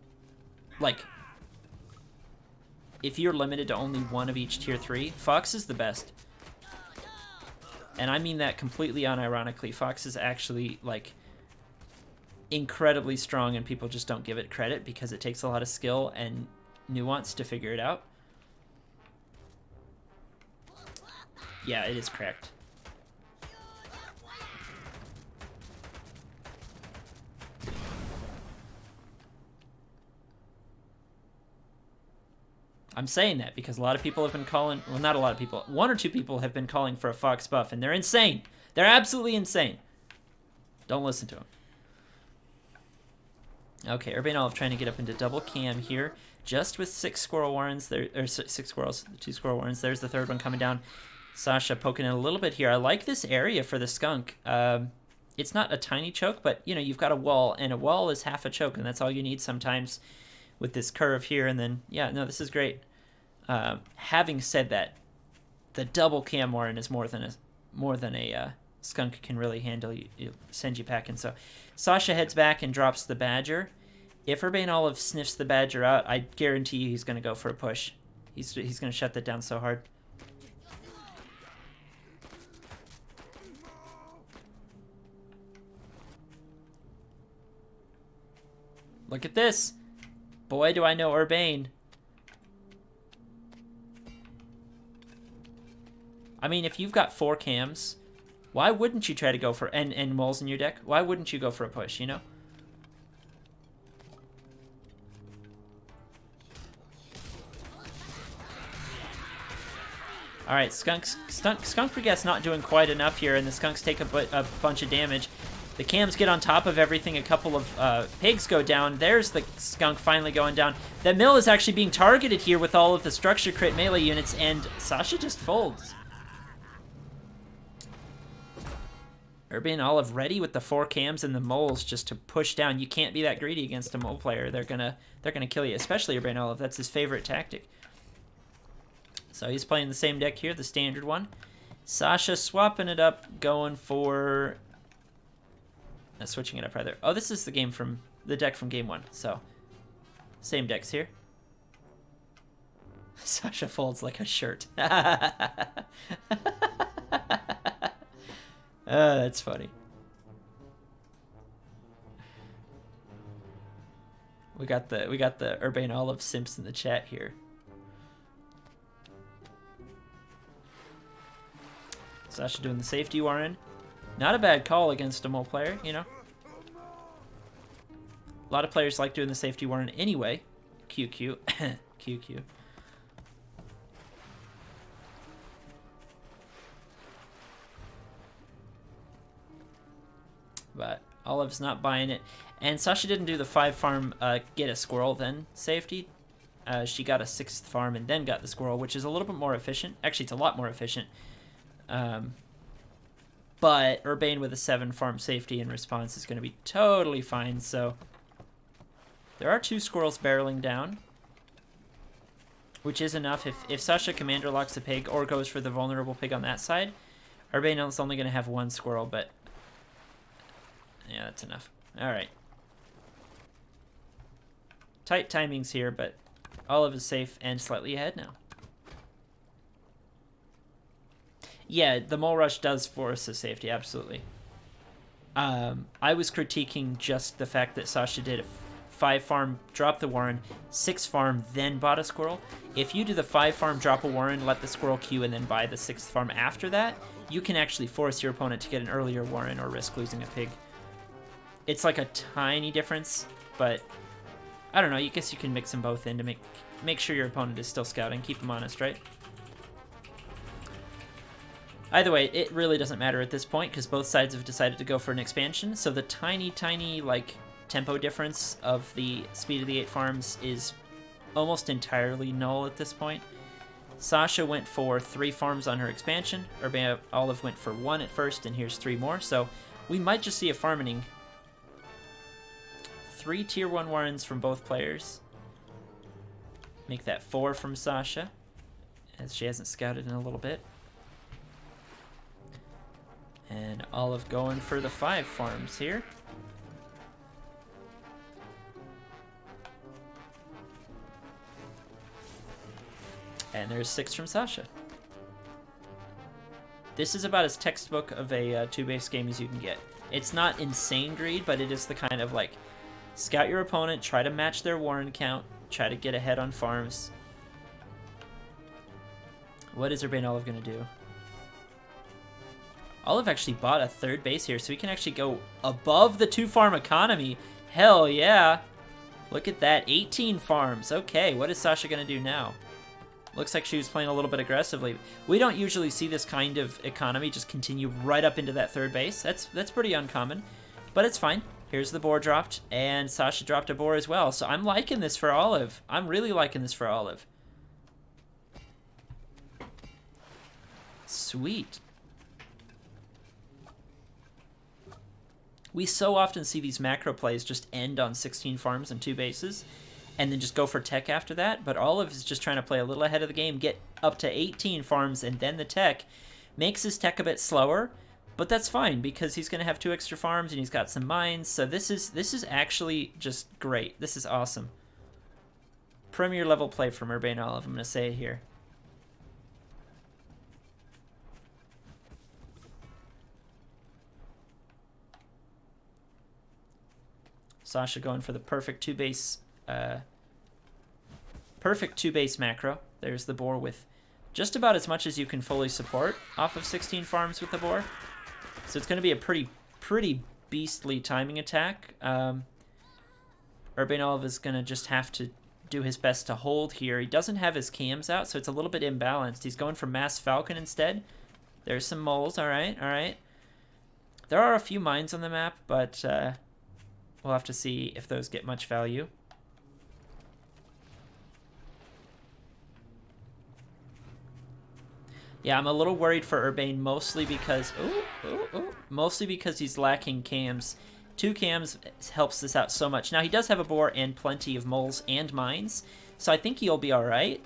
like if you're limited to only one of each Tier 3, Fox is the best. And I mean that completely unironically. Fox is actually, like, incredibly strong, and people just don't give it credit because it takes a lot of skill and nuance to figure it out. Yeah, it is cracked. I'm saying that because a lot of people have been calling, well, not a lot of people, 1 or 2 people have been calling for a Fox buff, and they're insane. They're absolutely insane. Don't listen to them. Okay, UrbaneOlive trying to get up into double cam here, just with 6 Squirrel Warrens, there, or 6 Squirrels, 2 Squirrel Warrens. There's the 3rd one coming down. Sasha poking it a little bit here. I like this area for the skunk. It's not a tiny choke, but, you know, you've got a wall, and a wall is half a choke, and that's all you need sometimes with this curve here. And then, yeah, no, this is great. Having said that, the double cam Warren is more than a skunk can really handle. You send you packing. So Sasha heads back and drops the Badger. If UrbaneOlive sniffs the Badger out, I guarantee you he's going to go for a push. He's going to shut that down so hard. Look at this. Boy, do I know Urbane. I mean, if you've got 4 cams, why wouldn't you try to go for... And moles in your deck? Why wouldn't you go for a push, you know? Alright, Skunk Brigatte's not doing quite enough here, and the Skunks take a bunch of damage. The cams get on top of everything. A couple of pigs go down. There's the skunk finally going down. The mill is actually being targeted here with all of the structure crit melee units, and Sasha just folds. UrbaneOlive ready with the 4 cams and the moles just to push down. You can't be that greedy against a mole player. They're gonna kill you, especially UrbaneOlive. That's his favorite tactic. So he's playing the same deck here, the standard one. Sasha swapping it up, going for... switching it up rather. Oh, this is the deck from game 1. So, same decks here. Sasha folds like a shirt. That's funny. We got the UrbaneOlive simps in the chat here. Sasha doing the safety warren. Not a bad call against a mole player, you know. A lot of players like doing the safety warren anyway. QQ. QQ. But Olive's not buying it. And Sasha didn't do the 5 farm get a squirrel then safety. She got a 6th farm and then got the squirrel, which is a little bit more efficient. Actually, it's a lot more efficient. But Urbane with a 7 farm safety in response is going to be totally fine. So there are 2 squirrels barreling down, which is enough. If Sasha commander locks a pig or goes for the vulnerable pig on that side, Urbane is only going to have 1 squirrel, but yeah, that's enough. All right. Tight timings here, but Olive is safe and slightly ahead now. Yeah, the mole rush does force a safety, absolutely. I was critiquing just the fact that Sasha did a 5 farm, drop the warren, 6 farm, then bought a squirrel. If you do the 5 farm, drop a warren, let the squirrel queue, and then buy the 6th farm after that, you can actually force your opponent to get an earlier warren or risk losing a pig. It's like a tiny difference, but I don't know. I guess you can mix them both in to make sure your opponent is still scouting. Keep them honest, right? Either way, it really doesn't matter at this point because both sides have decided to go for an expansion. So the tiny, like, tempo difference of the speed of the 8 farms is almost entirely null at this point. Sasha went for 3 farms on her expansion. UrbaneOlive went for 1 at first, and here's 3 more. So we might just see a farming. 3 tier 1 warrens from both players. Make that 4 from Sasha, as she hasn't scouted in a little bit. And Olive going for the 5 farms here. And there's 6 from Sasha. This is about as textbook of a 2-base game as you can get. It's not insane greed, but it is the kind of like, scout your opponent, try to match their warren count, try to get ahead on farms. What is UrbaneOlive going to do? Olive actually bought a 3rd base here, so he can actually go above the 2 farm economy. Hell yeah. Look at that, 18 farms. Okay, what is Sasha going to do now? Looks like she was playing a little bit aggressively. We don't usually see this kind of economy just continue right up into that 3rd base. That's pretty uncommon, but it's fine. Here's the boar dropped, and Sasha dropped a boar as well. So I'm liking this for Olive. I'm really liking this for Olive. Sweet. We so often see these macro plays just end on 16 farms and 2 bases, and then just go for tech after that. But Olive is just trying to play a little ahead of the game, get up to 18 farms, and then the tech. Makes his tech a bit slower, but that's fine because he's going to have 2 extra farms and he's got some mines. So this is actually just great. This is awesome. Premier level play from UrbaneOlive, I'm going to say it here. Sasha going for the perfect 2-base macro. There's the boar with just about as much as you can fully support off of 16 farms with the boar. So it's going to be a pretty beastly timing attack. UrbaneOlive is going to just have to do his best to hold here. He doesn't have his cams out, so it's a little bit imbalanced. He's going for Mass Falcon instead. There's some moles. All right, all right. There are a few mines on the map, but we'll have to see if those get much value. Yeah, I'm a little worried for Urbane, mostly because mostly because he's lacking cams. 2 cams helps this out so much. Now he does have a boar and plenty of moles and mines, so I think he'll be all right.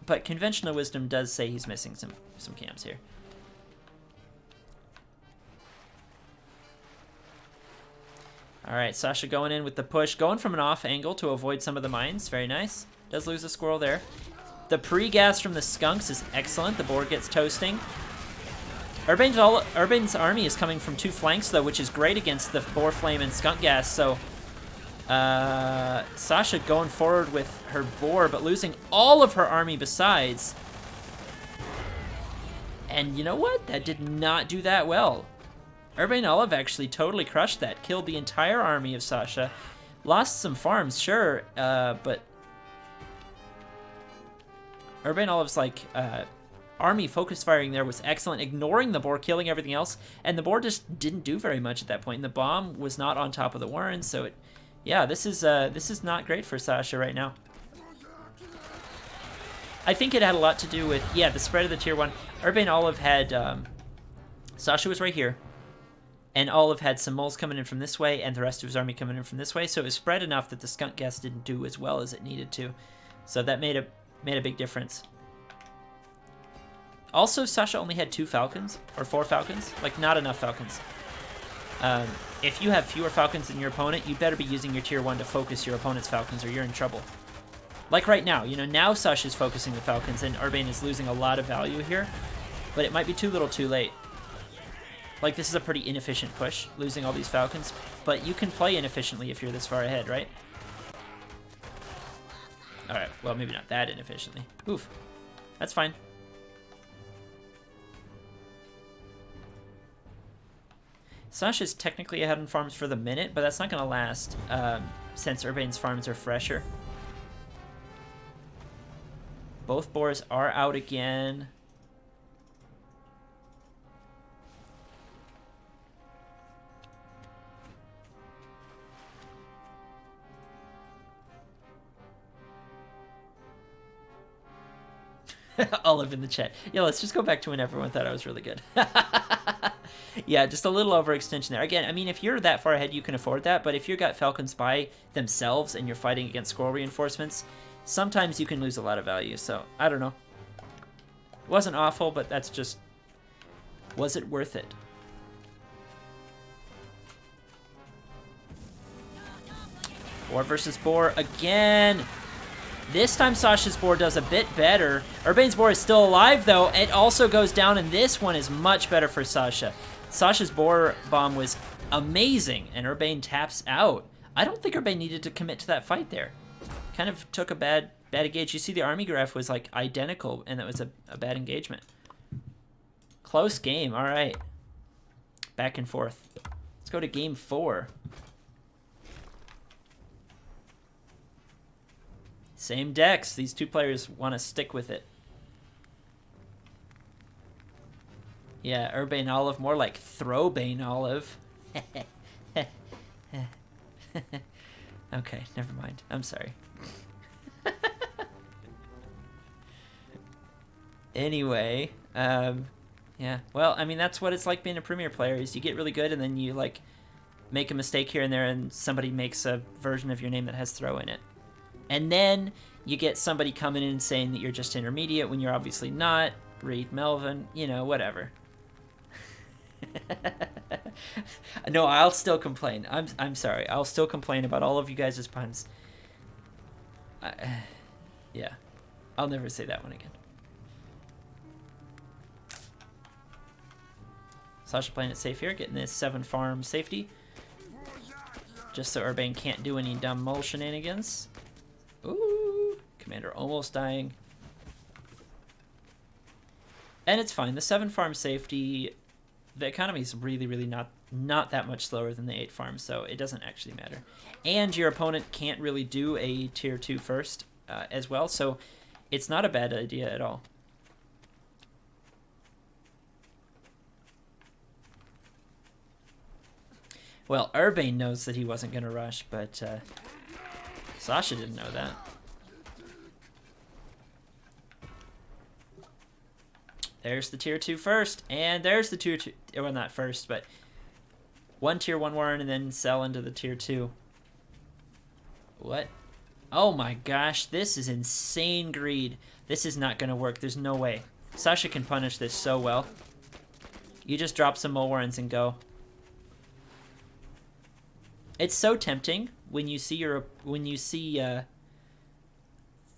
But conventional wisdom does say he's missing some cams here. All right, Sasha going in with the push, going from an off angle to avoid some of the mines. Very nice. Does lose a squirrel there. The pre-gas from the skunks is excellent. The board gets toasting. Urbane's army is coming from 2 flanks, though, which is great against the boar flame and skunk gas. So Sasha going forward with her boar, but losing all of her army besides. And you know what? That did not do that well. UrbaneOlive actually totally crushed that. Killed the entire army of Sasha. Lost some farms, sure, but UrbaneOlive's like army focus firing there was excellent, ignoring the boar, killing everything else, and the boar just didn't do very much at that point. And the bomb was not on top of the warren, so it, yeah, this is not great for Sasha right now. I think it had a lot to do with, yeah, the spread of the tier 1. UrbaneOlive had Sasha was right here, and Olive had some moles coming in from this way, and the rest of his army coming in from this way, so it was spread enough that the skunk gas didn't do as well as it needed to. So that made a big difference. Also, Sasha only had 2 falcons, or 4 falcons. Like, not enough falcons. If you have fewer falcons than your opponent, you better be using your tier 1 to focus your opponent's falcons, or you're in trouble. Like right now, you know, now Sasha's focusing the falcons, and Urbane is losing a lot of value here, but it might be too little too late. Like, this is a pretty inefficient push, losing all these falcons, but you can play inefficiently if you're this far ahead, right? Alright, well, maybe not that inefficiently. Oof. That's fine. Sasha's technically ahead on farms for the minute, but that's not going to last, since Urbane's farms are fresher. Both boars are out again. Olive in the chat. Yeah, let's just go back to when everyone thought I was really good. Yeah, just a little overextension there. Again, I mean, if you're that far ahead, you can afford that, but if you've got falcons by themselves and you're fighting against squirrel reinforcements, sometimes you can lose a lot of value, so I don't know. Wasn't awful, but that's just... was it worth it? Boar versus boar again! This time Sasha's boar does a bit better. Urbane's boar is still alive, though. It also goes down, and this one is much better for Sasha. Sasha's boar bomb was amazing, and Urbane taps out. I don't think Urbane needed to commit to that fight there. Kind of took a bad engage. You see the army graph was, like, identical, and that was a bad engagement. Close game. All right. Back and forth. Let's go to game 4. Same decks. These two players want to stick with it. Yeah, UrbaneOlive, more like ThrowbaneOlive. Okay, never mind. I'm sorry. Anyway, yeah. Well, I mean, that's what it's like being a premier player, is you get really good and then you, like, make a mistake here and there and somebody makes a version of your name that has throw in it. And then you get somebody coming in saying that you're just intermediate when you're obviously not. Reed, Melvin, you know, whatever. No, I'll still complain. I'm sorry. I'll still complain about all of you guys' puns. Yeah. I'll never say that one again. Sasha playing it safe here, getting this 7 farm safety. Just so Urbane can't do any dumb mole shenanigans. Ooh, Commander almost dying. And it's fine. The 7 farm safety, the economy is really, really not that much slower than the 8 farms, so it doesn't actually matter. And your opponent can't really do a tier 2 first as well, so it's not a bad idea at all. Well, Urbane knows that he wasn't going to rush, but Sasha didn't know that. There's the tier 2 first, and there's the tier 2. Well, not first, but one tier 1 warren and then sell into the tier 2. What? Oh my gosh, this is insane greed. This is not going to work. There's no way. Sasha can punish this so well. You just drop some more warrens and go. It's so tempting when you see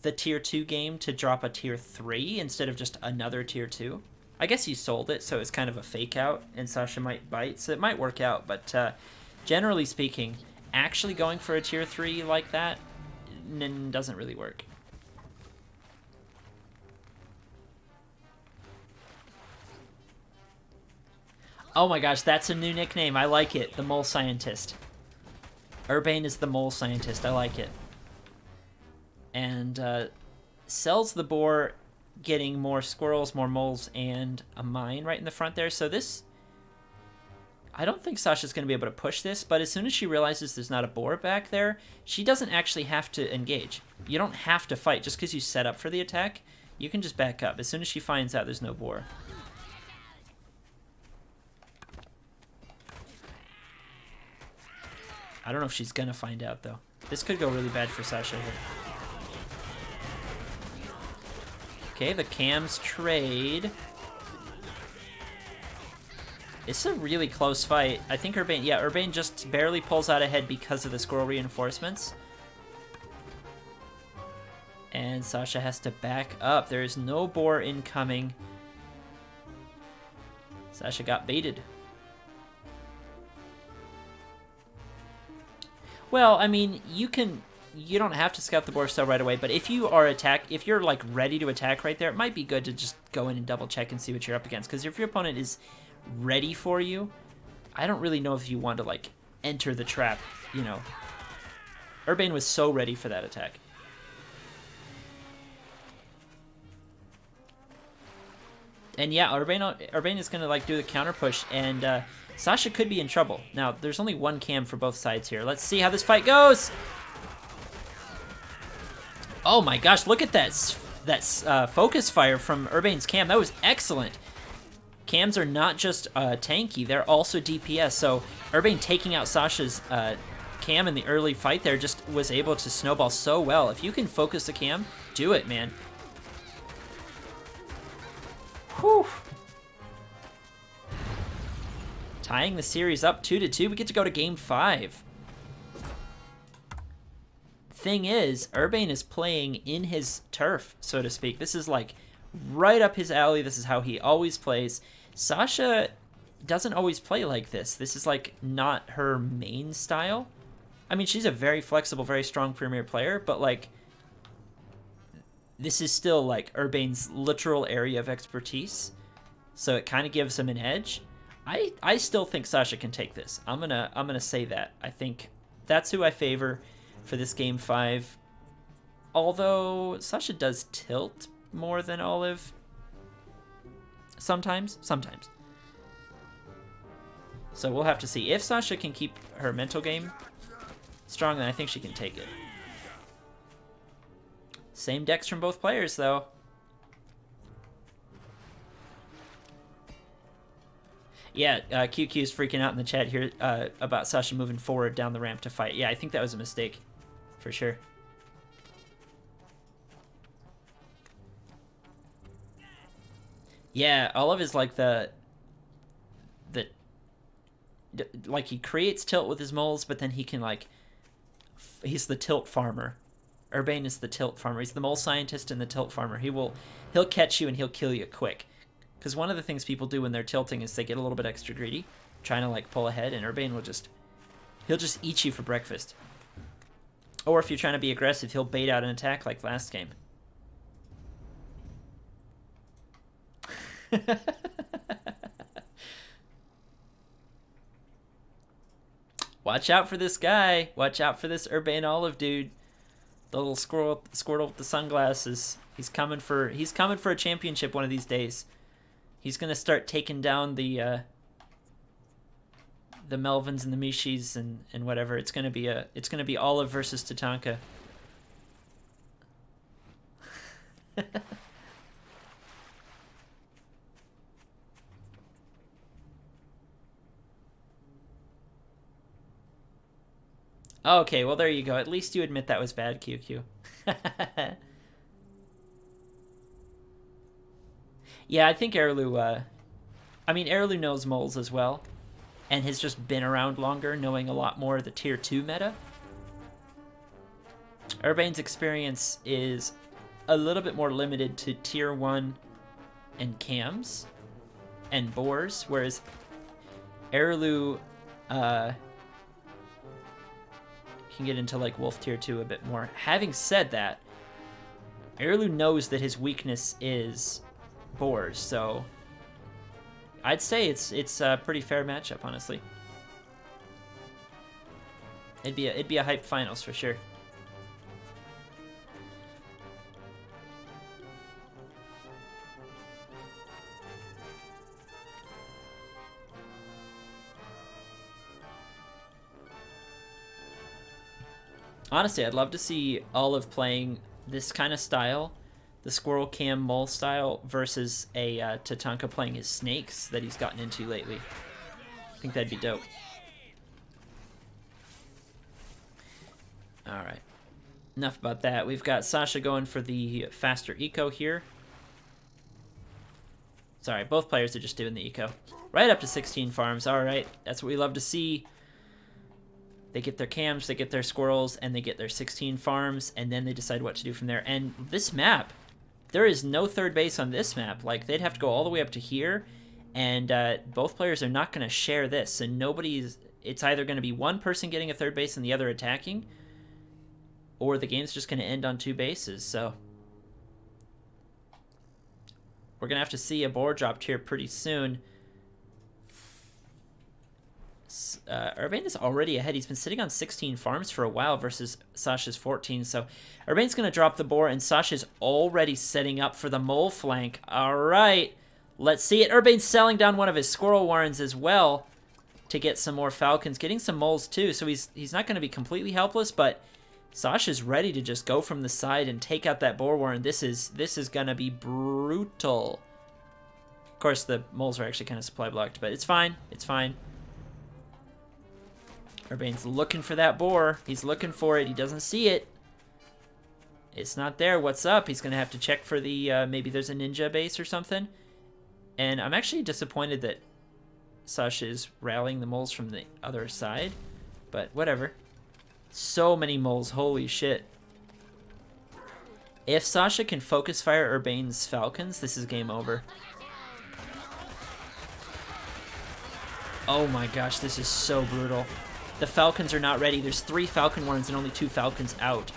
the tier 2 game to drop a tier 3 instead of just another tier 2. I guess you sold it, so it's kind of a fake out, and Sasha might bite, so it might work out, but generally speaking, actually going for a tier 3 like that doesn't really work. Oh my gosh, that's a new nickname. I like it. The Mole Scientist. Urbane is the Mole Scientist. I like it. And sells the boar, getting more squirrels, more moles, and a mine right in the front there. So this... I don't think Sasha's going to be able to push this, but as soon as she realizes there's not a boar back there, she doesn't actually have to engage. You don't have to fight. Just because you set up for the attack, you can just back up as soon as she finds out there's no boar. I don't know if she's going to find out, though. This could go really bad for Sasha here. Okay, the cams trade. It's a really close fight. I think Urbane just barely pulls out ahead because of the squirrel reinforcements. And Sasha has to back up. There is no boar incoming. Sasha got baited. Well, I mean, you don't have to scout the boar cell right away, but if you are if you're like ready to attack right there, it might be good to just go in and double check and see what you're up against. Because if your opponent is ready for you, I don't really know if you want to like enter the trap, you know. Urbane was so ready for that attack. And yeah, Urbane is gonna like do the counter push, and Sasha could be in trouble. Now, there's only one cam for both sides here. Let's see how this fight goes. Oh my gosh, look at that focus fire from Urbane's cam. That was excellent. Cams are not just tanky, they're also DPS. So Urbane taking out Sasha's cam in the early fight there just was able to snowball so well. If you can focus the cam, do it, man. Whew. Tying the series up 2-2. We get to go to game 5. Thing is, Urbane is playing in his turf, so to speak. This is like right up his alley. This is how he always plays. Sasha doesn't always play like this. This is like not her main style. I mean, she's a very flexible, very strong premier player, but like this is still like Urbane's literal area of expertise. So it kind of gives him an edge. I still think Sasha can take this. I'm gonna say that. I think that's who I favor for this game 5. Although Sasha does tilt more than Olive. Sometimes. So we'll have to see. If Sasha can keep her mental game strong, then I think she can take it. Same decks from both players, though. Yeah, QQ's freaking out in the chat here about Sasha moving forward down the ramp to fight. Yeah, I think that was a mistake, for sure. Yeah, Olive is like like he creates tilt with his moles, but then he can like, he's the tilt farmer. Urbane is the tilt farmer. He's the mole scientist and the tilt farmer. He'll catch you and he'll kill you quick. Because one of the things people do when they're tilting is they get a little bit extra greedy, trying to like pull ahead, and Urbane will he'll just eat you for breakfast. Or if you're trying to be aggressive, he'll bait out an attack like last game. Watch out for this guy. Watch out for this UrbaneOlive dude. The little squirrel with the sunglasses. He's coming for a championship one of these days. He's gonna start taking down the the Melvins and the Mishis and whatever. It's gonna be Olive versus Tatanka. Okay, well there you go. At least you admit that was bad, QQ. Yeah, I think Arilou, Arilou knows moles as well, and has just been around longer, knowing a lot more of the tier 2 meta. Urbane's experience is a little bit more limited to tier 1 and cams and boars, whereas Arilou can get into like wolf tier 2 a bit more. Having said that, Arilou knows that his weakness is boars, so I'd say it's a pretty fair matchup, honestly. It'd be a hype finals for sure. Honestly, I'd love to see Olive playing this kind of style, the squirrel cam mole style, versus a Tatanka playing his snakes that he's gotten into lately. I think that'd be dope. Alright. Enough about that. We've got Sasha going for the faster eco here. Sorry, both players are just doing the eco. Right up to 16 farms. Alright, that's what we love to see. They get their cams, they get their squirrels, and they get their 16 farms, and then they decide what to do from there. And this map, there is no third base on this map. Like, they'd have to go all the way up to here, and both players are not going to share this. And it's either going to be one person getting a third base and the other attacking, or the game's just going to end on 2 bases. So we're going to have to see a board dropped here pretty soon. Urbane is already ahead. He's been sitting on 16 farms for a while versus Sasha's 14. So Urbane's going to drop the boar, and Sasha's already setting up for the mole flank. All right, let's see it. Urbane's selling down one of his squirrel warrens as well to get some more falcons, getting some moles too. So he's not going to be completely helpless, but Sasha's ready to just go from the side and take out that boar warren. This is going to be brutal. Of course, the moles are actually kind of supply blocked, but it's fine. It's fine. Urbane's looking for that boar. He's looking for it. He doesn't see it. It's not there. What's up? He's going to have to check for the, maybe there's a ninja base or something. And I'm actually disappointed that Sasha is rallying the moles from the other side. But whatever. So many moles. Holy shit. If Sasha can focus fire Urbane's falcons, this is game over. Oh my gosh, this is so brutal. The falcons are not ready. There's 3 falcon warrens and only 2 falcons out.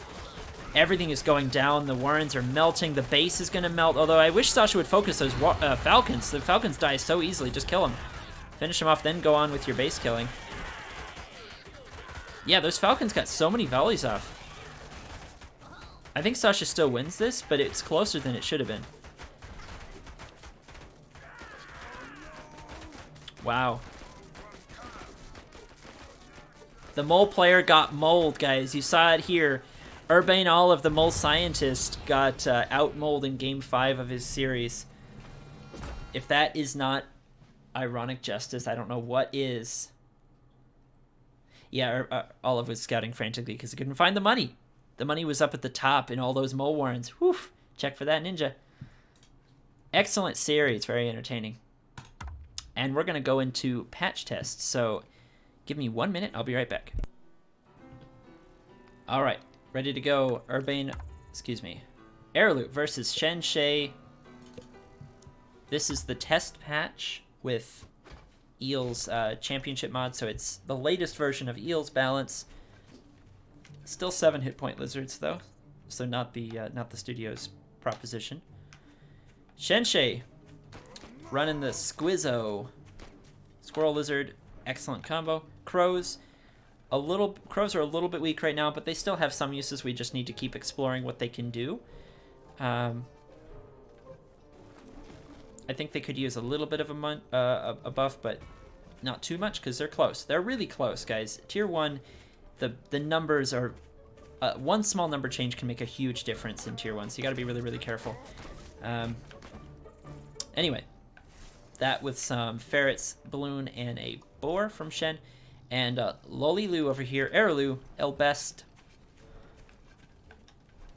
Everything is going down. The warrens are melting. The base is going to melt. Although I wish Sasha would focus those falcons. The falcons die so easily. Just kill them. Finish them off, then go on with your base killing. Yeah, those falcons got so many volleys off. I think Sasha still wins this, but it's closer than it should have been. Wow. The mole player got moled, guys. You saw it here. UrbaneOlive, the mole scientist, got out-moled in Game 5 of his series. If that is not ironic justice, I don't know what is. Yeah, Olive was scouting frantically because he couldn't find the money. The money was up at the top in all those mole warrens. Whew. Check for that ninja. Excellent series. Very entertaining. And we're going to go into patch tests. So give me 1 minute. I'll be right back. All right. Ready to go. Arilou versus Szenszej. This is the test patch with Eel's championship mod. So it's the latest version of Eel's balance. Still 7 hit point lizards though. So not the studio's proposition. Szenszej running the Squizzo. Squirrel lizard, excellent combo. Crows are a little bit weak right now, but they still have some uses. We just need to keep exploring what they can do. I think they could use a little bit of a buff, but not too much because they're close. They're really close, guys. Tier 1, the numbers are... one small number change can make a huge difference in Tier 1, so you got to be really, really careful. Anyway, that with some Ferret's Balloon and a Boar from Shen. And Lolilou over here, Arilou, Elbest,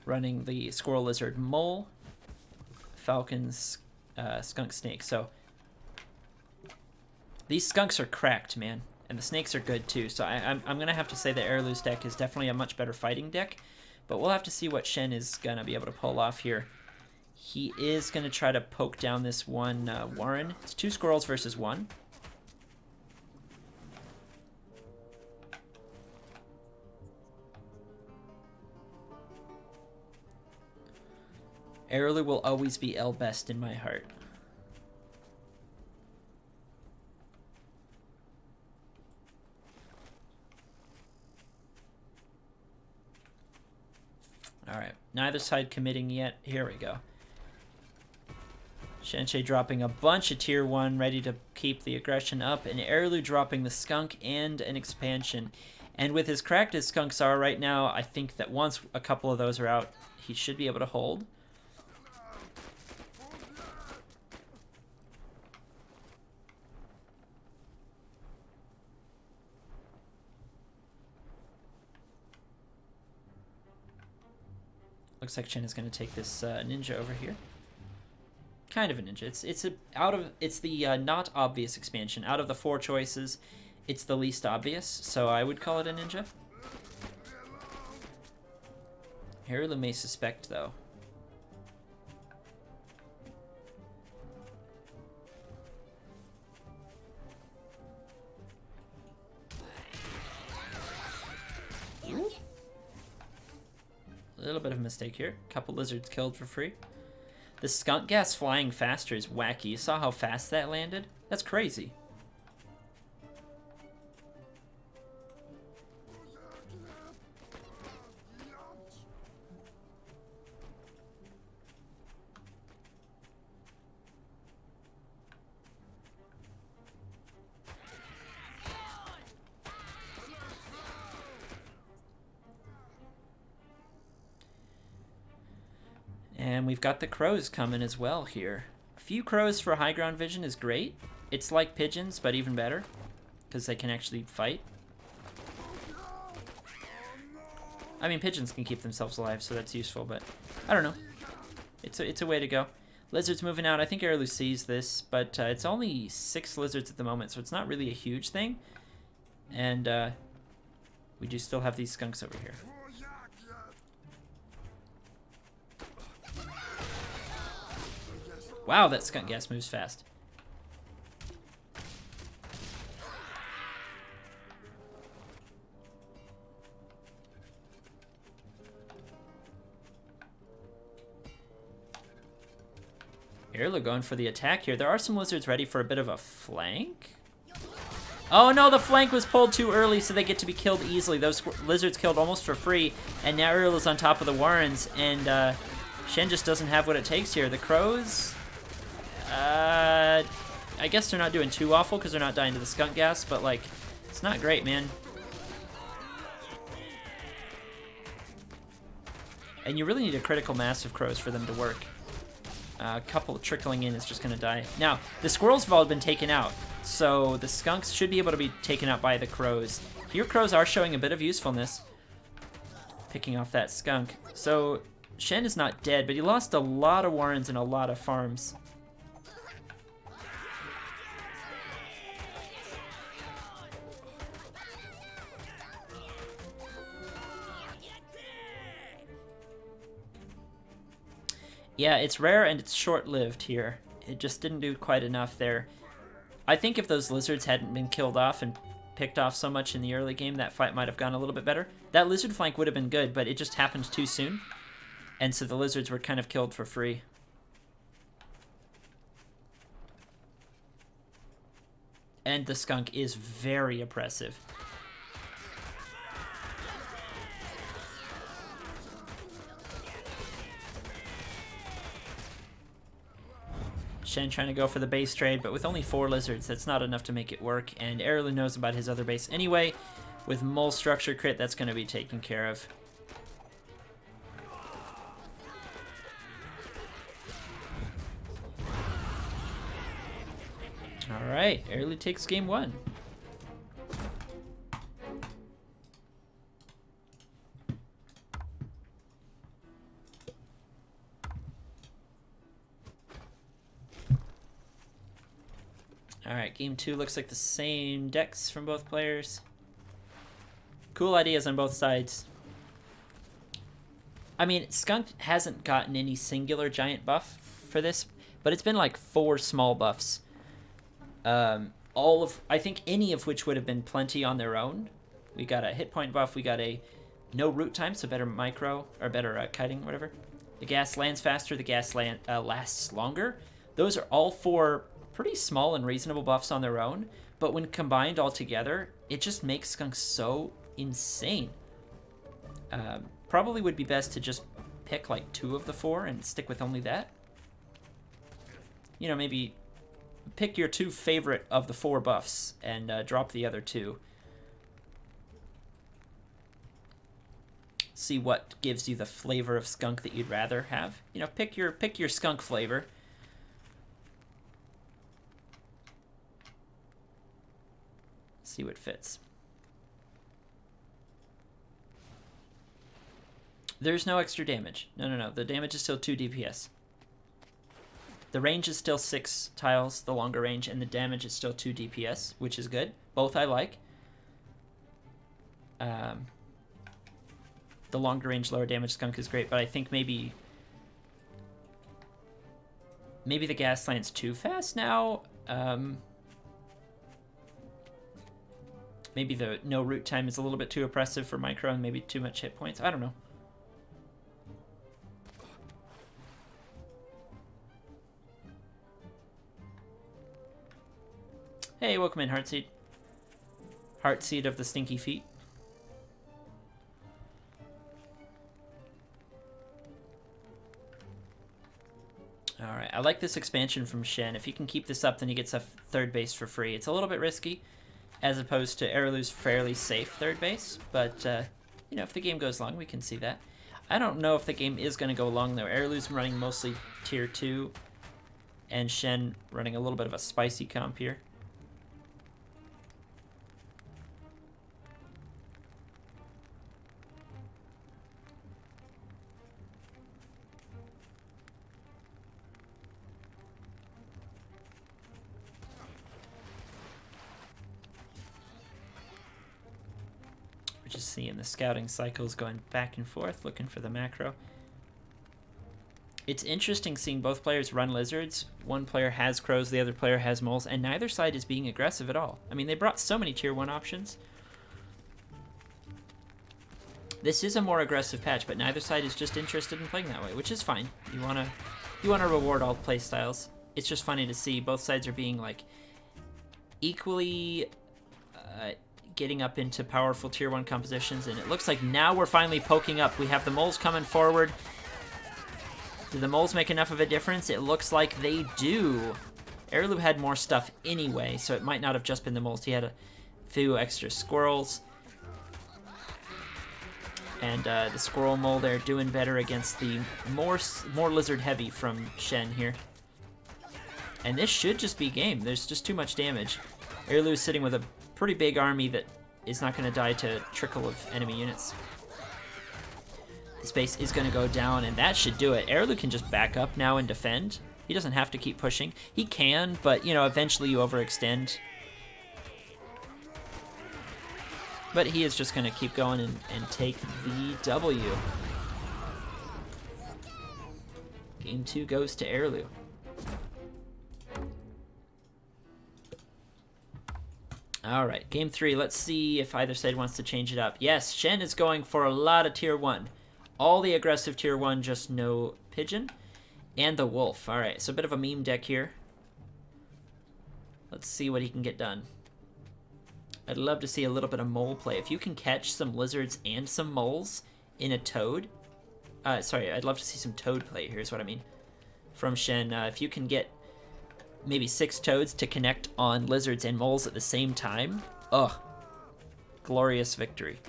running the Squirrel Lizard Mole, Falcon's Skunk Snake. So these skunks are cracked, man. And the snakes are good too. So I'm going to have to say that Arilou's deck is definitely a much better fighting deck. But we'll have to see what Shen is going to be able to pull off here. He is going to try to poke down this one Warren. It's 2 squirrels versus 1. Arilou will always be Elbest in my heart. Alright, neither side committing yet. Here we go. Szenszej dropping a bunch of tier 1, ready to keep the aggression up, and Arilou dropping the skunk and an expansion. And with as cracked as skunks are right now, I think that once a couple of those are out, he should be able to hold. Looks like Shen is going to take this ninja over here. Kind of a ninja. It's the not obvious expansion. Out of the 4 choices, it's the least obvious, so I would call it a ninja. Arilou may suspect though. Ooh. A little bit of a mistake here. Couple lizards killed for free. The skunk gas flying faster is wacky. You saw how fast that landed? That's crazy. And we've got the crows coming as well here. A few crows for high ground vision is great. It's like pigeons, but even better, because they can actually fight. I mean, pigeons can keep themselves alive, so that's useful, but I don't know. It's a way to go. Lizards moving out. I think Arilou sees this, but it's only 6 lizards at the moment, so it's not really a huge thing. And we do still have these skunks over here. Wow, that skunk gas moves fast. Arilou going for the attack here. There are some lizards ready for a bit of a flank. Oh no, the flank was pulled too early, so they get to be killed easily. Those lizards killed almost for free, and now Arilou's on top of the Warrens, and Shen just doesn't have what it takes here. The crows... I guess they're not doing too awful because they're not dying to the skunk gas, but like, it's not great, man. And you really need a critical mass of crows for them to work. A couple trickling in is just going to die. Now, the squirrels have all been taken out, so the skunks should be able to be taken out by the crows. Here, crows are showing a bit of usefulness, picking off that skunk. So, Shen is not dead, but he lost a lot of warrens and a lot of farms. Yeah, it's rare and it's short-lived here. It just didn't do quite enough there. I think if those lizards hadn't been killed off and picked off so much in the early game, that fight might have gone a little bit better. That lizard flank would have been good, but it just happened too soon. And so the lizards were kind of killed for free. And the skunk is very oppressive. Shen trying to go for the base trade, but with only 4 lizards, that's not enough to make it work. And Arilou knows about his other base anyway. With mole structure crit, that's going to be taken care of. All right, Arilou takes game 1. All right, game 2 looks like the same decks from both players. Cool ideas on both sides. I mean, Skunk hasn't gotten any singular giant buff for this, but it's been like 4 small buffs. I think any of which would have been plenty on their own. We got a hit point buff, we got a no root time, so better micro, or better kiting, whatever. The gas lands faster, the gas lasts longer. Those are all 4 pretty small and reasonable buffs on their own, but when combined all together, it just makes Skunk so insane. Probably would be best to just pick like 2 of the 4 and stick with only that. You know, maybe pick your 2 favorite of the 4 buffs and drop the other 2. See what gives you the flavor of Skunk that you'd rather have. You know, pick your Skunk flavor. See what fits. There's no extra damage. No. The damage is still 2 DPS. The range is still 6 tiles, the longer range, and the damage is still 2 DPS, which is good. Both I like. The longer range, lower damage Skunk is great, but I think maybe the gas line's too fast now. Maybe the no root time is a little bit too oppressive for micro and maybe too much hit points. I don't know. Hey, welcome in, Heartseed. Heartseed of the Stinky Feet. Alright, I like this expansion from Shen. If he can keep this up, then he gets a 3rd base for free. It's a little bit risky, as opposed to Arilou's fairly safe 3rd base, but, you know, if the game goes long, we can see that. I don't know if the game is going to go long, though. Arilou's running mostly Tier 2, and Shen running a little bit of a spicy comp here. Just seeing the scouting cycles going back and forth, looking for the macro. It's interesting seeing both players run lizards. One player has crows, the other player has moles, and neither side is being aggressive at all. I mean, they brought so many tier 1 options. This is a more aggressive patch, but neither side is just interested in playing that way, which is fine. You wanna reward all play styles. It's just funny to see both sides are being like equally getting up into powerful tier 1 compositions, and it looks like now we're finally poking up. We have the moles coming forward. Do the moles make enough of a difference? It looks like they do. Arilou had more stuff anyway, so it might not have just been the moles. He had a few extra squirrels. And the squirrel mole there doing better against the more lizard heavy from Shen here. And this should just be game. There's just too much damage. Arilou is sitting with a pretty big army that is not going to die to trickle of enemy units. This base is going to go down, and that should do it. Arilou can just back up now and defend. He doesn't have to keep pushing. He can, but, you know, eventually you overextend. But he is just going to keep going and take the W. Game 2 goes to Arilou. All right, game 3. Let's see if either side wants to change it up. Yes, Shen is going for a lot of tier 1. All the aggressive tier 1, just no pigeon. And the wolf. All right, so a bit of a meme deck here. Let's see what he can get done. I'd love to see a little bit of mole play. If you can catch some lizards and some moles in a toad. Sorry, I'd love to see some toad play. Here's what I mean. From Shen, if you can get maybe 6 toads to connect on lizards and moles at the same time. Ugh. Glorious victory.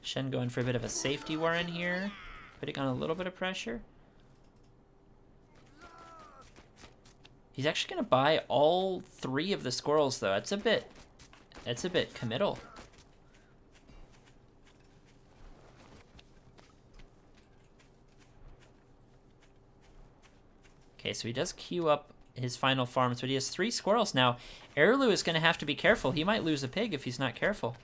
Shen going for a bit of a safety war in here, putting on a little bit of pressure. He's actually going to buy all 3 of the squirrels, though. That's a bit committal. Okay, so he does queue up his final farms, but he has 3 squirrels now. Arilou is going to have to be careful. He might lose a pig if he's not careful.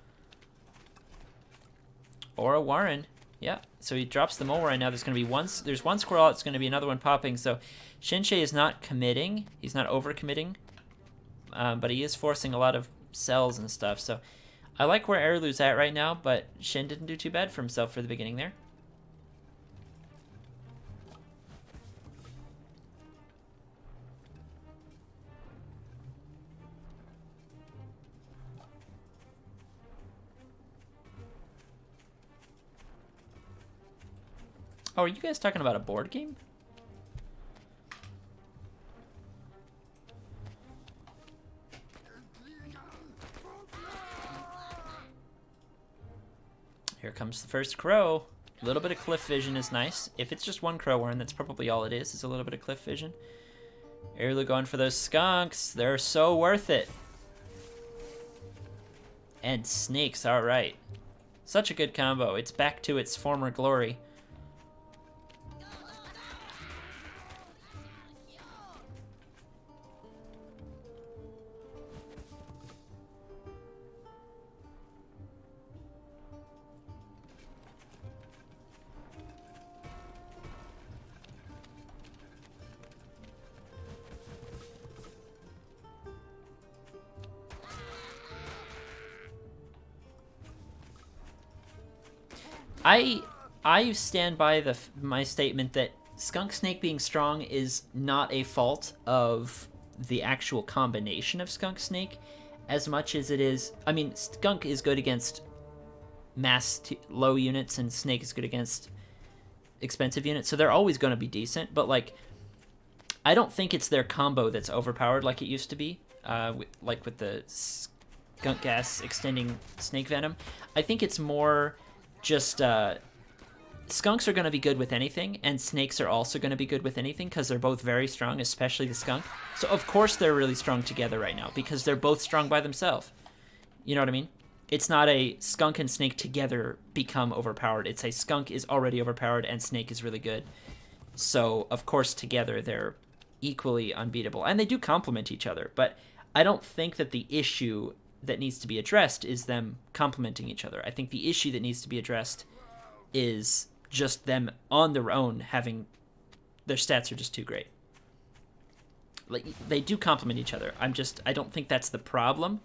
Or a Warren. Yeah, so he drops the mole right now. There's going to be there's one squirrel. It's going to be another one popping. So Szenszej is not committing. He's not over-committing. But he is forcing a lot of cells and stuff. So I like where Arilou's at right now, but Shen didn't do too bad for himself for the beginning there. Oh, are you guys talking about a board game? Here comes the first crow. A little bit of cliff vision is nice. If it's just one crow warren, that's probably all it is a little bit of cliff vision. Arilou going for those skunks. They're so worth it. And snakes, all right. Such a good combo. It's back to its former glory. I stand by my statement that Skunk Snake being strong is not a fault of the actual combination of Skunk Snake as much as it is. I mean, Skunk is good against low units and Snake is good against expensive units, so they're always going to be decent, but like I don't think it's their combo that's overpowered like it used to be, like with the Skunk Gas extending Snake Venom. I think it's more just skunks are going to be good with anything, and snakes are also going to be good with anything because they're both very strong, especially the skunk. So of course they're really strong together right now because they're both strong by themselves. You know what I mean? It's not a skunk and snake together become overpowered. It's a skunk is already overpowered and snake is really good. So of course together they're equally unbeatable, and they do complement each other. But I don't think that the issue that needs to be addressed is them complementing each other. I think the issue that needs to be addressed is just them on their own having their stats are just too great. Like they do complement each other. I don't think that's the problem.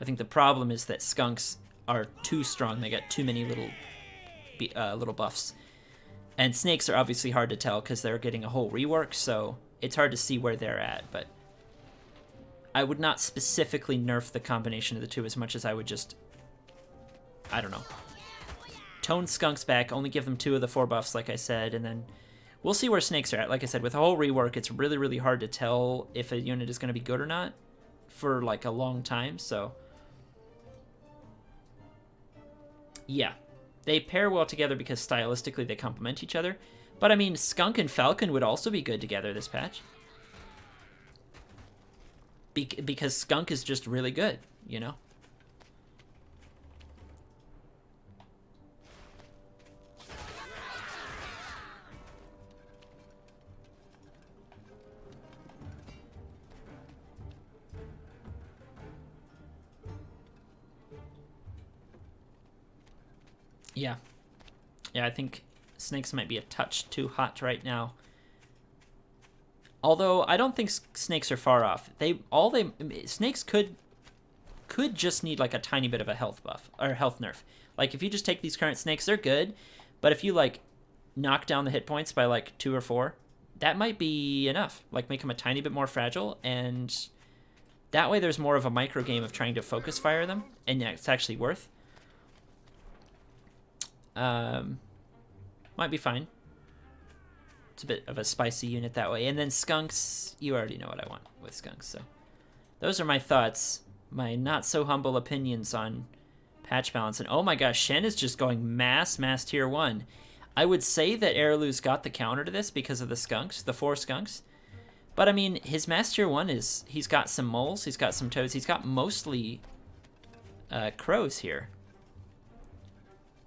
I think the problem is that skunks are too strong. They got too many little buffs. And snakes are obviously hard to tell because they're getting a whole rework, so it's hard to see where they're at, but I would not specifically nerf the combination of the two as much as I would just, I don't know, tone skunks back, only give them 2 of the 4 buffs, like I said, and then we'll see where snakes are at. Like I said, with a whole rework, it's really, really hard to tell if a unit is going to be good or not for like a long time, so yeah. They pair well together because stylistically they complement each other, but I mean, skunk and falcon would also be good together this patch. Because skunk is just really good, you know? Yeah. Yeah, I think snakes might be a touch too hot right now. Although I don't think snakes are far off. Snakes could just need like a tiny bit of a health buff or health nerf. Like if you just take these current snakes, they're good, But if you, like, knock down the hit points by, like, 2 or 4, that might be enough. Like, make him a tiny bit more fragile, and that way there's more of a micro game of trying to focus fire them, and yeah, it's actually worth. Might be fine. It's a bit of a spicy unit that way. And then skunks, you already know what I want with skunks. So those are my thoughts, my not so humble opinions on patch balance. And oh my gosh, Shen is just going mass tier 1. I would say that Arilou's got the counter to this because of the skunks, the 4 skunks. But I mean, his mass tier 1 is, he's got some moles, he's got some toads, he's got mostly crows here.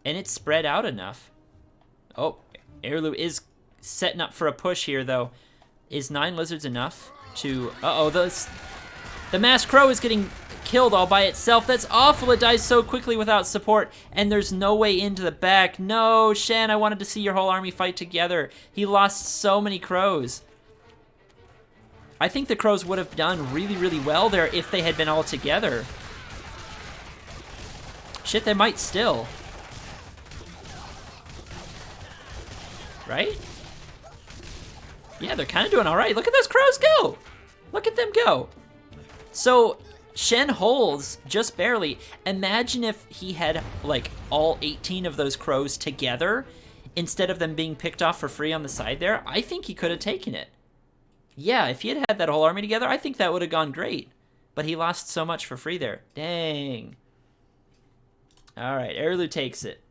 And it's spread out enough. Oh, Arilou is setting up for a push here, though. Is 9 lizards enough to... Uh-oh, the mass crow is getting killed all by itself. That's awful. It dies so quickly without support, and there's no way into the back. No, Shen, I wanted to see your whole army fight together. He lost so many crows. I think the crows would have done really, really well there if they had been all together. Shit, they might still. Right? Yeah, they're kind of doing all right. Look at those crows go. Look at them go. So Shen holds just barely. Imagine if he had like all 18 of those crows together instead of them being picked off for free on the side there. I think he could have taken it. Yeah, if he had had that whole army together, I think that would have gone great. But he lost so much for free there. Dang. All right, Arilou takes it.